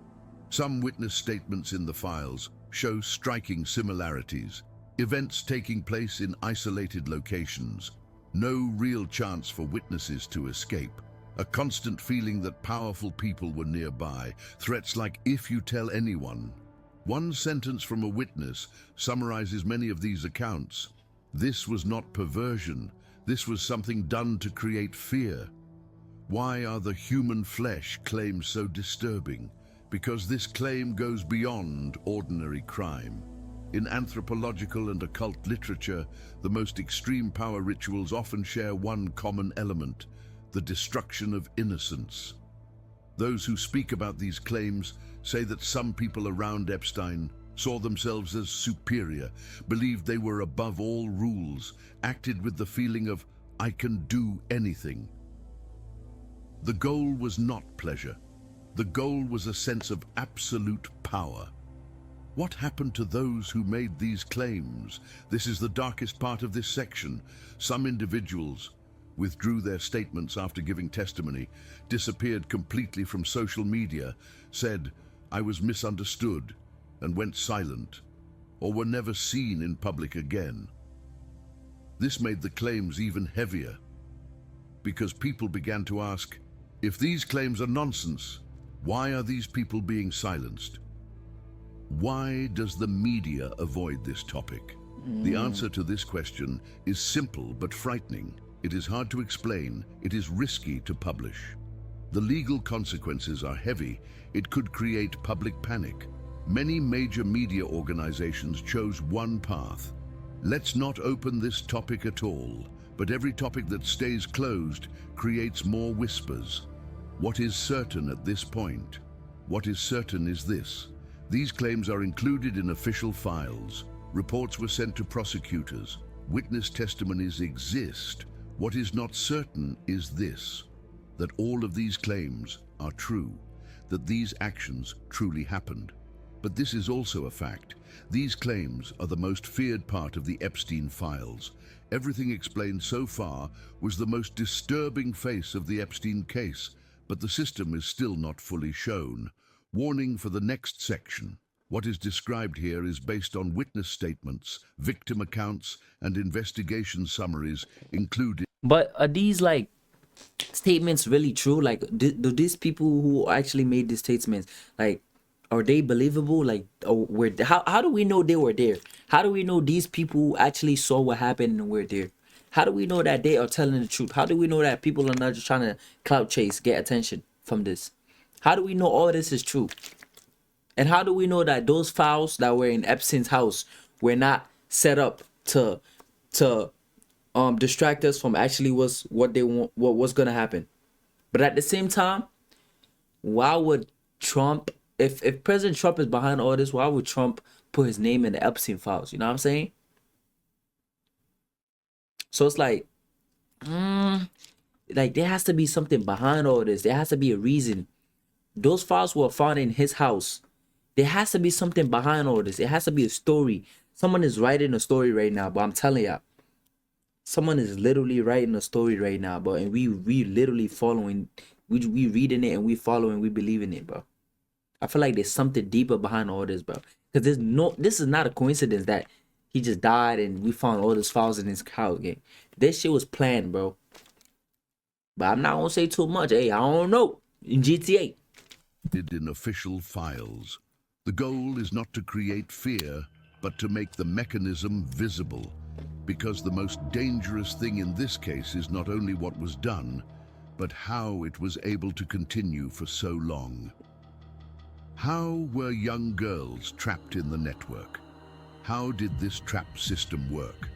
Some witness statements in the files show striking similarities. Events taking place in isolated locations. No real chance for witnesses to escape. A constant feeling that powerful people were nearby. Threats like, if you tell anyone. One sentence from a witness summarizes many of these accounts. This was not perversion. This was something done to create fear. Why are the human flesh claims so disturbing? Because this claim goes beyond ordinary crime. In anthropological and occult literature, the most extreme power rituals often share one common element: the destruction of innocence. Those who speak about these claims say that some people around Epstein saw themselves as superior, believed they were above all rules, acted with the feeling of, I can do anything. The goal was not pleasure. The goal was a sense of absolute power. What happened to those who made these claims? This is the darkest part of this section. Some individuals withdrew their statements after giving testimony, disappeared completely from social media, said, I was misunderstood, and went silent, or were never seen in public again. This made the claims even heavier, because people began to ask, if these claims are nonsense, why are these people being silenced? Why does the media avoid this topic? The answer to this question is simple but frightening. It is hard to explain. It is risky to publish. The legal consequences are heavy. It could create public panic. Many major media organizations chose one path. Let's not open this topic at all, but every topic that stays closed creates more whispers. What is certain at this point? What is certain is this. These claims are included in official files. Reports were sent to prosecutors. Witness testimonies exist. What is not certain is this, that all of these claims are true, that these actions truly happened. But this is also a fact. These claims are the most feared part of the Epstein files. Everything explained so far was the most disturbing face of the Epstein case, but the system is still not fully shown. Warning for the next section. What is described here is based on witness statements, victim accounts, and investigation summaries included. But are these like statements really true? Like, do these people who actually made these statements, like, are they believable? Like, how do we know they were there? How do we know these people actually saw what happened and were there? How do we know that they are telling the truth? How do we know that people are not just trying to clout chase, get attention from this? How do we know all this is true? And how do we know that those files that were in Epstein's house were not set up to distract us from actually what they want, what was gonna happen? But at the same time, why would Trump, if President Trump is behind all this, why would Trump put his name in the Epstein files? You know what I'm saying? So it's like there has to be something behind all this. There has to be a reason. Those files were found in his house. There has to be something behind all this. It has to be a story. Someone is writing a story right now, but I'm telling y'all, someone is literally writing a story right now, bro, and we literally following, we reading it and we following, we believe in it, bro. I feel like there's something deeper behind all this, bro. Because this is not a coincidence that he just died and we found all these files in his house. Okay? This shit was planned, bro. But I'm not gonna say too much. Hey, I don't know. In GTA. In official files. The goal is not to create fear, but to make the mechanism visible. Because the most dangerous thing in this case is not only what was done, but how it was able to continue for so long. How were young girls trapped in the network? How did this trap system work?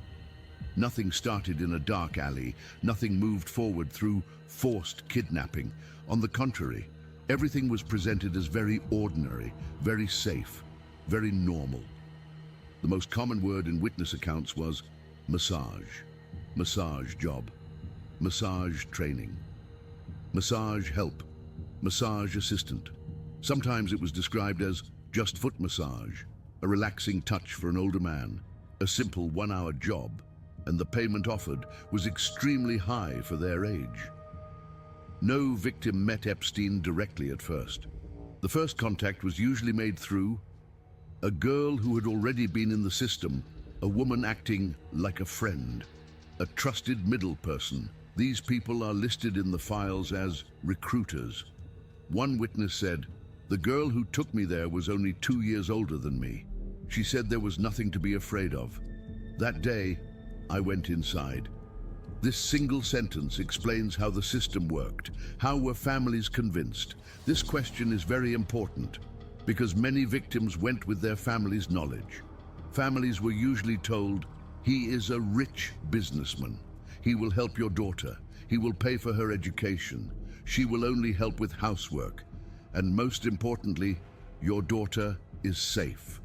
Nothing started in a dark alley. Nothing moved forward through forced kidnapping. On the contrary, everything was presented as very ordinary, very safe, very normal. The most common word in witness accounts was massage, massage job, massage training, massage help, massage assistant. Sometimes it was described as just foot massage, a relaxing touch for an older man, a simple 1-hour job, and the payment offered was extremely high for their age. No victim met Epstein directly at first. The first contact was usually made through a girl who had already been in the system, a woman acting like a friend, a trusted middle person. These people are listed in the files as recruiters. One witness said, "The girl who took me there was only 2 years older than me. She said there was nothing to be afraid of. That day, I went inside." This single sentence explains how the system worked. How were families convinced? This question is very important because many victims went with their family's knowledge. Families were usually told, "He is a rich businessman. He will help your daughter. He will pay for her education. She will only help with housework. And most importantly, your daughter is safe."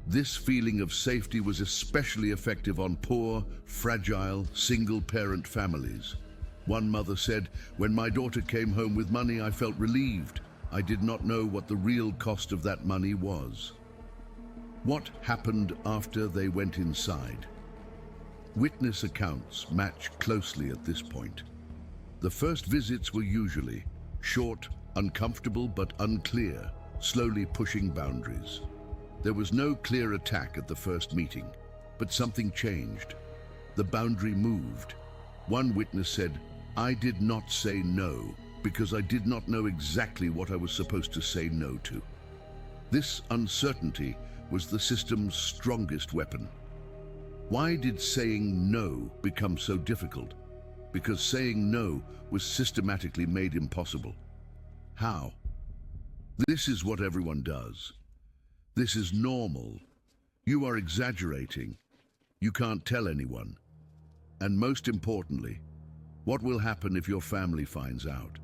This feeling of safety was especially effective on poor, fragile, single-parent families. One mother said, "When my daughter came home with money, I felt relieved. I did not know what the real cost of that money was." What happened after they went inside? Witness accounts match closely at this point. The first visits were usually short, uncomfortable but unclear, slowly pushing boundaries. There was no clear attack at the first meeting, but something changed. The boundary moved. One witness said, "I did not say no because I did not know exactly what I was supposed to say no to." This uncertainty was the system's strongest weapon. Why did saying no become so difficult? Because saying no was systematically made impossible. How? This is what everyone does. This is normal. You are exaggerating. You can't tell anyone. And most importantly, what will happen if your family finds out?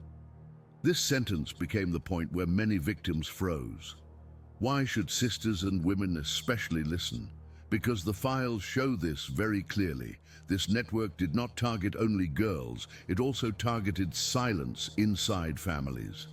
This sentence became the point where many victims froze. Why should sisters and women especially listen? Because the files show this very clearly. This network did not target only girls, it also targeted silence inside families.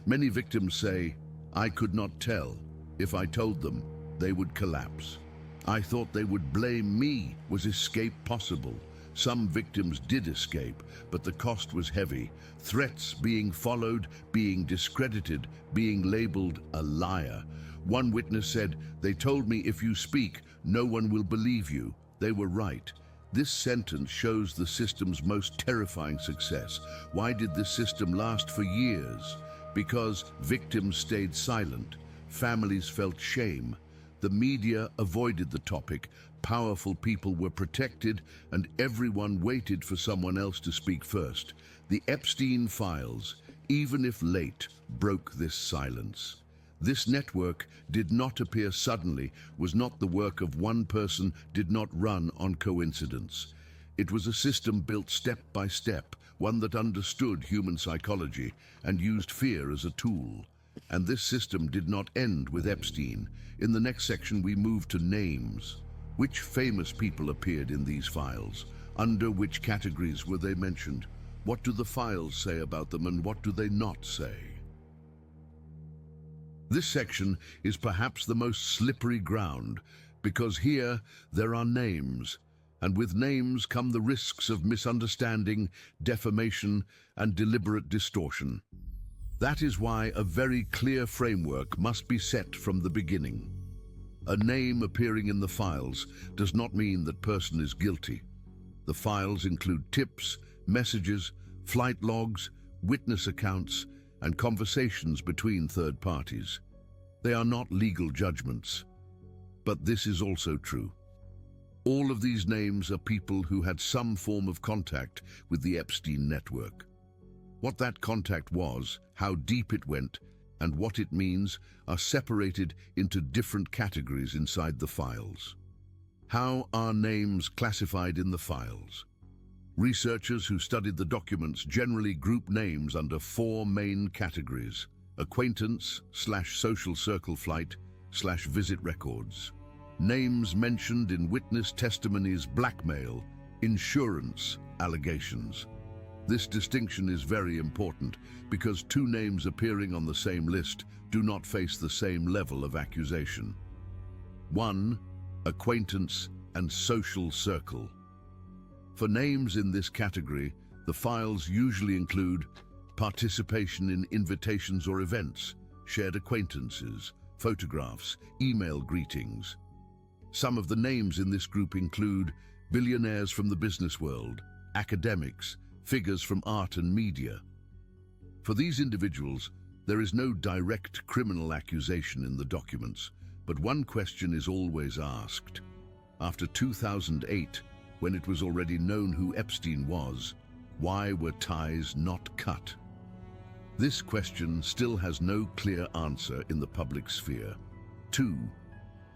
Many victims say, "I could not tell. If I told them, they would collapse. I thought they would blame me. Was escape possible?" Some victims did escape, but the cost was heavy. Threats being followed, being discredited, being labeled a liar. One witness said, "They told me if you speak, no one will believe you." They were right. This sentence shows the system's most terrifying success. Why did this system last for years? Because victims stayed silent. Families felt shame. The media avoided the topic. Powerful people were protected, and everyone waited for someone else to speak first. The Epstein files, even if late, broke this silence. This network did not appear suddenly, was not the work of one person, did not run on coincidence. It was a system built step by step, one that understood human psychology and used fear as a tool. And this system did not end with Epstein. In the next section, we move to names. Which famous people appeared in these files? Under which categories were they mentioned? What do the files say about them, and what do they not say? This section is perhaps the most slippery ground, because here there are names, and with names come the risks of misunderstanding, defamation, and deliberate distortion. That is why a very clear framework must be set from the beginning. A name appearing in the files does not mean that person is guilty. The files include tips, messages, flight logs, witness accounts, and conversations between third parties. They are not legal judgments. But this is also true. All of these names are people who had some form of contact with the Epstein network. What that contact was, how deep it went, and what it means are separated into different categories inside the files. How are names classified in the files? Researchers who studied the documents generally group names under four main categories: acquaintance/social circle flight/visit records. Names mentioned in witness testimonies: blackmail, insurance, allegations. This distinction is very important because two names appearing on the same list do not face the same level of accusation. 1. Acquaintance and social circle. For names in this category, the files usually include participation in invitations or events, shared acquaintances, photographs, email greetings. Some of the names in this group include billionaires from the business world, academics, figures from art and media. For these individuals, there is no direct criminal accusation in the documents, but one question is always asked. After 2008, when it was already known who Epstein was, why were ties not cut? This question still has no clear answer in the public sphere. 2.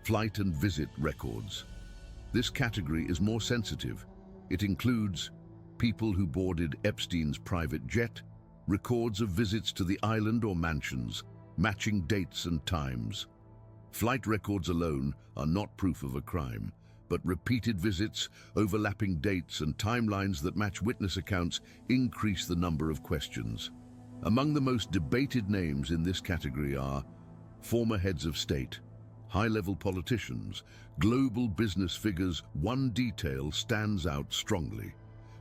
Flight and visit records. This category is more sensitive. It includes people who boarded Epstein's private jet, records of visits to the island or mansions, matching dates and times. Flight records alone are not proof of a crime, but repeated visits, overlapping dates, and timelines that match witness accounts increase the number of questions. Among the most debated names in this category are former heads of state, high-level politicians, global business figures. One detail stands out strongly.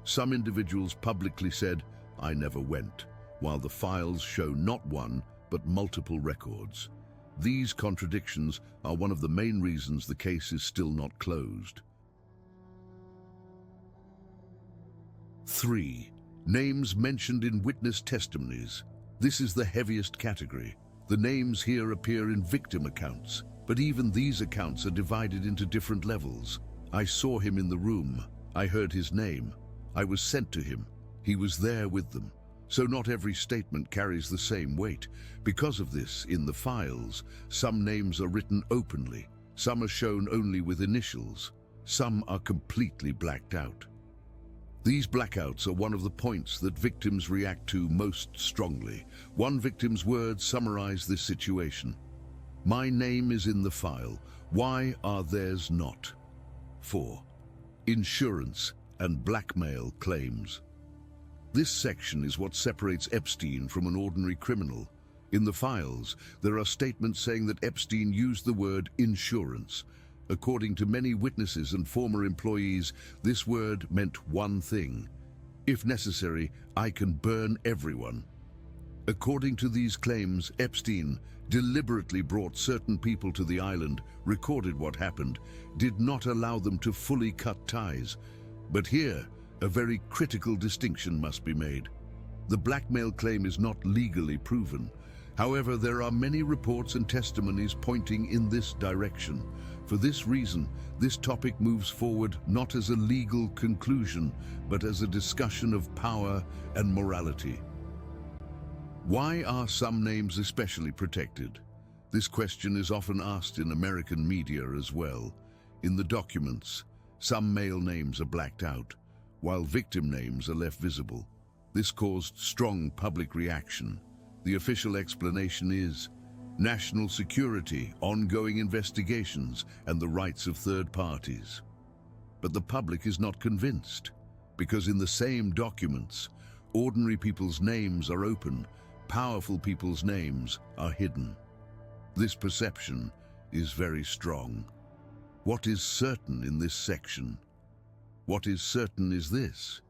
Some individuals publicly said, "I never went," while the files show not one, but multiple records. These contradictions are one of the main reasons the case is still not closed. 3. Names mentioned in witness testimonies. This is the heaviest category. The names here appear in victim accounts, but even these accounts are divided into different levels. I saw him in the room. I heard his name. I was sent to him. He was there with them. So not every statement carries the same weight. Because of this, in the files, some names are written openly, some are shown only with initials, some are completely blacked out. These blackouts are one of the points that victims react to most strongly. One victim's words summarize this situation. "My name is in the file. Why are theirs not?" 4. Insurance and blackmail claims. This section is what separates Epstein from an ordinary criminal. In the files, there are statements saying that Epstein used the word insurance. According to many witnesses and former employees, this word meant one thing: if necessary, I can burn everyone. According to these claims, Epstein deliberately brought certain people to the island, recorded what happened, did not allow them to fully cut ties. But here, a very critical distinction must be made. The blackmail claim is not legally proven. However, there are many reports and testimonies pointing in this direction. For this reason, this topic moves forward not as a legal conclusion, but as a discussion of power and morality. Why are some names especially protected? This question is often asked in American media as well. In the documents, some male names are blacked out, while victim names are left visible. This caused strong public reaction. The official explanation is national security, ongoing investigations, and the rights of third parties. But the public is not convinced, because in the same documents, ordinary people's names are open, powerful people's names are hidden. This perception is very strong. What is certain in this section? What is certain is this: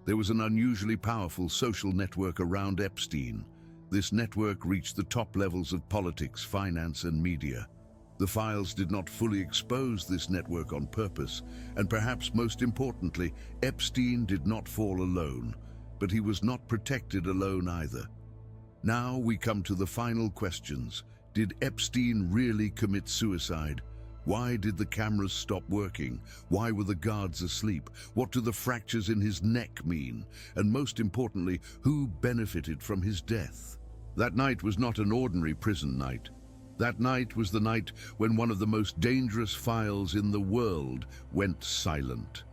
there was an unusually powerful social network around Epstein. This network reached the top levels of politics, finance, and media. The files did not fully expose this network on purpose, and perhaps most importantly, Epstein did not fall alone, but he was not protected alone either. Now we come to the final questions. Did Epstein really commit suicide? Why did the cameras stop working? Why were the guards asleep? What do the fractures in his neck mean? And most importantly, who benefited from his death? That night was not an ordinary prison night. That night was the night when one of the most dangerous files in the world went silent.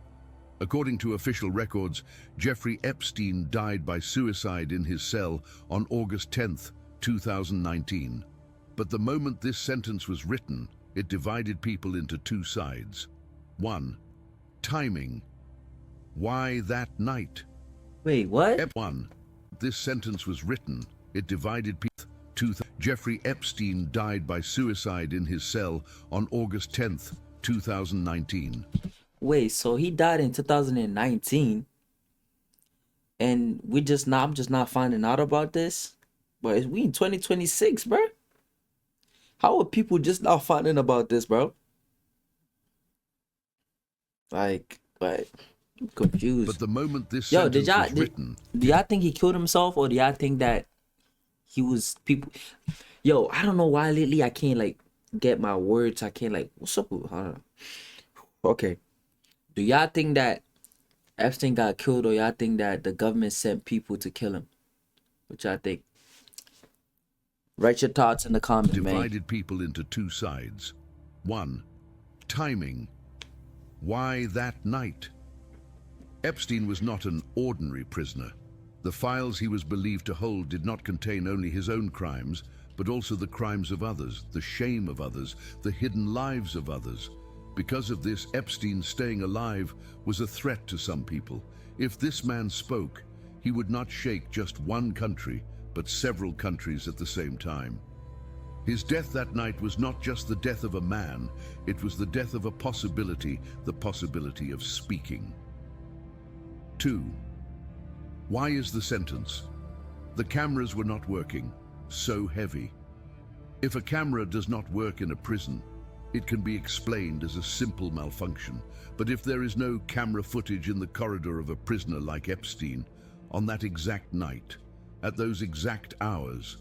According to official records, Jeffrey Epstein died by suicide in his cell on August 10th, 2019. But the moment this sentence was written, it divided people into two sides. 1. Timing. Why that night? Wait, what? 1. This sentence was written, it divided people. 2. Jeffrey Epstein died by suicide in his cell on August 10th, 2019. Wait, so he died in 2019, and I'm just not finding out about this? But we in 2026, bro. How are people just now finding about this, bro? Like, I'm confused. But the moment this Yo, sentence was written... do y'all think he killed himself, or do y'all think that he was people? Yo, I don't know why lately I can't like get my words. I can't like, what's up? Okay. Do y'all think that Epstein got killed, or y'all think that the government sent people to kill him? What y'all think? Write your thoughts in the comments, man. Divided people into two sides. 1. Timing. Why that night? Epstein was not an ordinary prisoner. The files he was believed to hold did not contain only his own crimes, but also the crimes of others, the shame of others, the hidden lives of others. Because of this, Epstein staying alive was a threat to some people. If this man spoke, he would not shake just one country, but several countries at the same time. His death that night was not just the death of a man, it was the death of a possibility, the possibility of speaking. 2. Why is the sentence? The cameras were not working, so heavy. If a camera does not work in a prison, it can be explained as a simple malfunction. But if there is no camera footage in the corridor of a prisoner like Epstein, on that exact night, at those exact hours,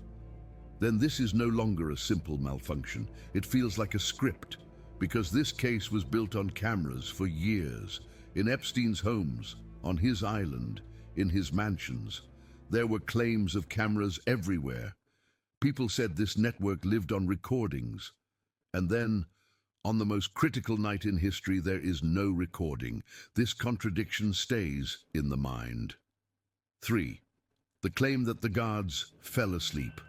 then this is no longer a simple malfunction. It feels like a script, because this case was built on cameras for years. In Epstein's homes, on his island, in his mansions, there were claims of cameras everywhere. People said this network lived on recordings. And then, on the most critical night in history, there is no recording. This contradiction stays in the mind. 3. The claim that the guards fell asleep.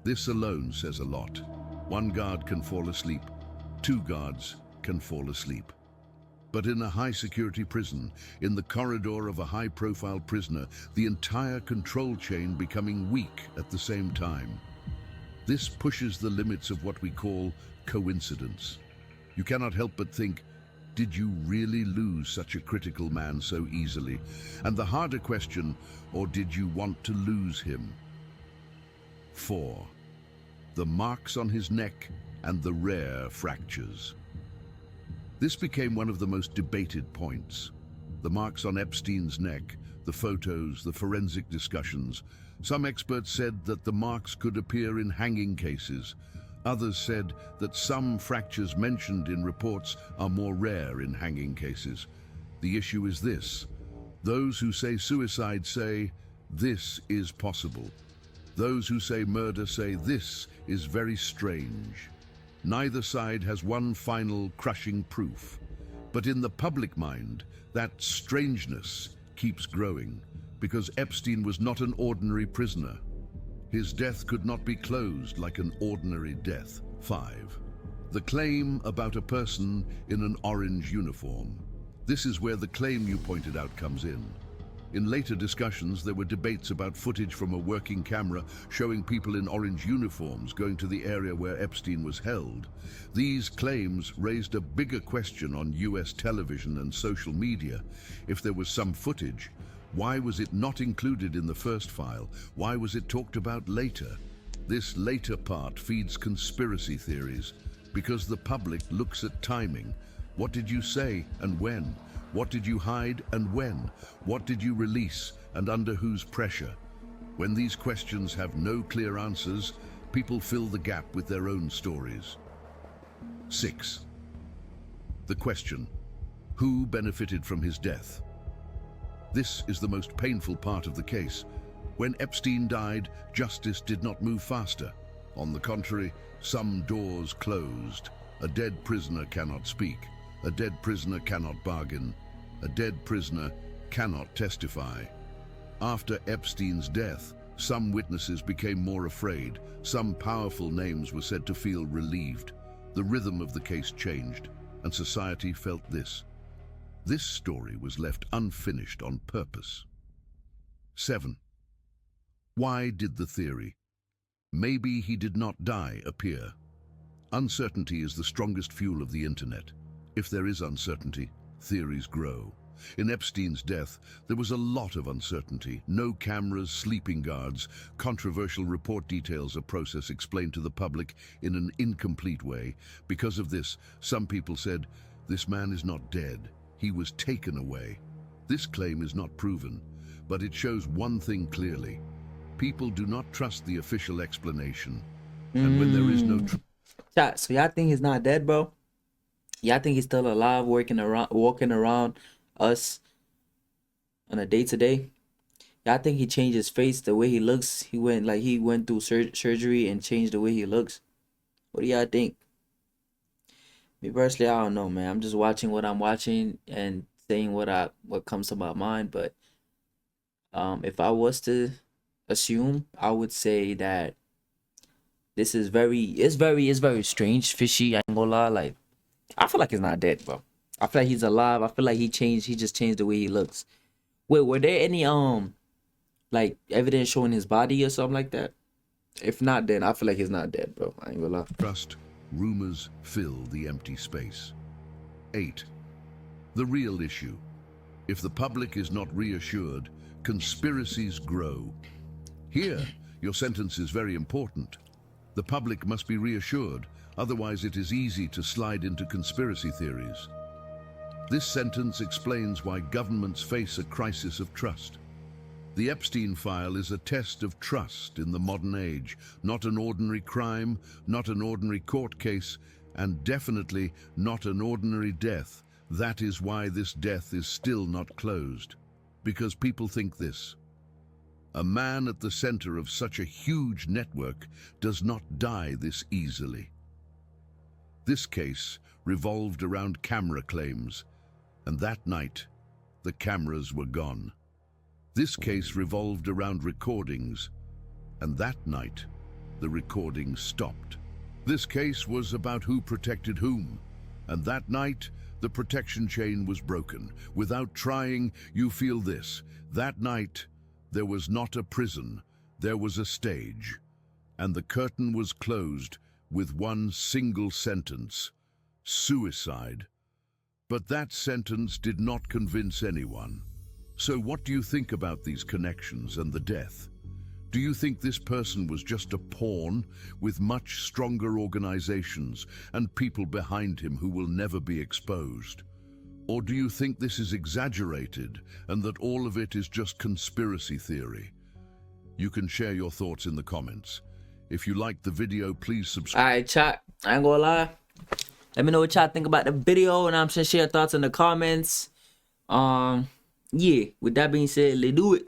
This alone says a lot. One guard can fall asleep. Two guards can fall asleep. But in a high-security prison, in the corridor of a high-profile prisoner, the entire control chain becoming weak at the same time. This pushes the limits of what we call coincidence. You cannot help but think, did you really lose such a critical man so easily? And the harder question, or did you want to lose him? 4. The marks on his neck and the rare fractures. This became one of the most debated points. The marks on Epstein's neck, the photos, the forensic discussions. Some experts said that the marks could appear in hanging cases. Others said that some fractures mentioned in reports are more rare in hanging cases. The issue is this. Those who say suicide say, this is possible. Those who say murder say this is very strange. Neither side has one final crushing proof. But in the public mind, that strangeness keeps growing because Epstein was not an ordinary prisoner. His death could not be closed like an ordinary death. 5. The claim about a person in an orange uniform. This is where the claim you pointed out comes in. In later discussions, there were debates about footage from a working camera showing people in orange uniforms going to the area where Epstein was held. These claims raised a bigger question on US television and social media. If there was some footage, why was it not included in the first file? Why was it talked about later? This later part feeds conspiracy theories because the public looks at timing. What did you say and when? What did you hide and when? What did you release and under whose pressure? When these questions have no clear answers, people fill the gap with their own stories. 6. The question, who benefited from his death? This is the most painful part of the case. When Epstein died, justice did not move faster. On the contrary, some doors closed. A dead prisoner cannot speak. A dead prisoner cannot bargain. A dead prisoner cannot testify. After Epstein's death, some witnesses became more afraid. Some powerful names were said to feel relieved. The rhythm of the case changed, and society felt this. This story was left unfinished on purpose. 7. Why did the theory, maybe he did not die, appear? Uncertainty is the strongest fuel of the internet. If there is uncertainty, theories grow. In Epstein's death, there was a lot of uncertainty. No cameras, sleeping guards, controversial report details, a process explained to the public in an incomplete way. Because of this, some people said, this man is not dead. He was taken away. This claim is not proven, but it shows one thing clearly. People do not trust the official explanation. And when there is no Chat, so y'all think he's not dead, bro? Y'all think he's still alive, walking around us on a day-to-day? Y'all think he changed his face, the way he looks? He went through surgery and changed the way he looks? What do y'all think? Me personally, I don't know, man. I'm just watching what I'm watching and saying what comes to my mind. But if I was to assume, I would say that this is very strange, fishy. I ain't gonna lie. Like, I feel like he's not dead, bro. I feel like he's alive. I feel like he just changed the way he looks. Wait, were there any like evidence showing his body or something like that? If not, then I feel like he's not dead, bro. I ain't gonna lie. trust, rumors fill the empty space. 8. The real issue. If the public is not reassured, conspiracies grow. Here, your sentence is very important. The public must be reassured, otherwise it is easy to slide into conspiracy theories. This sentence explains why governments face a crisis of trust. The Epstein file is a test of trust in the modern age, not an ordinary crime, not an ordinary court case, and definitely not an ordinary death. That is why this death is still not closed. Because people think this. A man at the center of such a huge network does not die this easily. This case revolved around camera claims, and that night, the cameras were gone. This case revolved around recordings, and that night, the recordings stopped. This case was about who protected whom, and that night, The protection chain was broken. Without trying, you feel this. That night, there was not a prison, there was a stage. And the curtain was closed with one single sentence: suicide. But that sentence did not convince anyone. So what do you think about these connections and the death? Do you think this person was just a pawn with much stronger organizations and people behind him who will never be exposed? Or do you think this is exaggerated and that all of it is just conspiracy theory? You can share your thoughts in the comments. If you liked the video, please subscribe. Alright, chat. I ain't gonna lie. Let me know what y'all think about the video, and I'm saying share your thoughts in the comments. Yeah, with that being said, let's do it.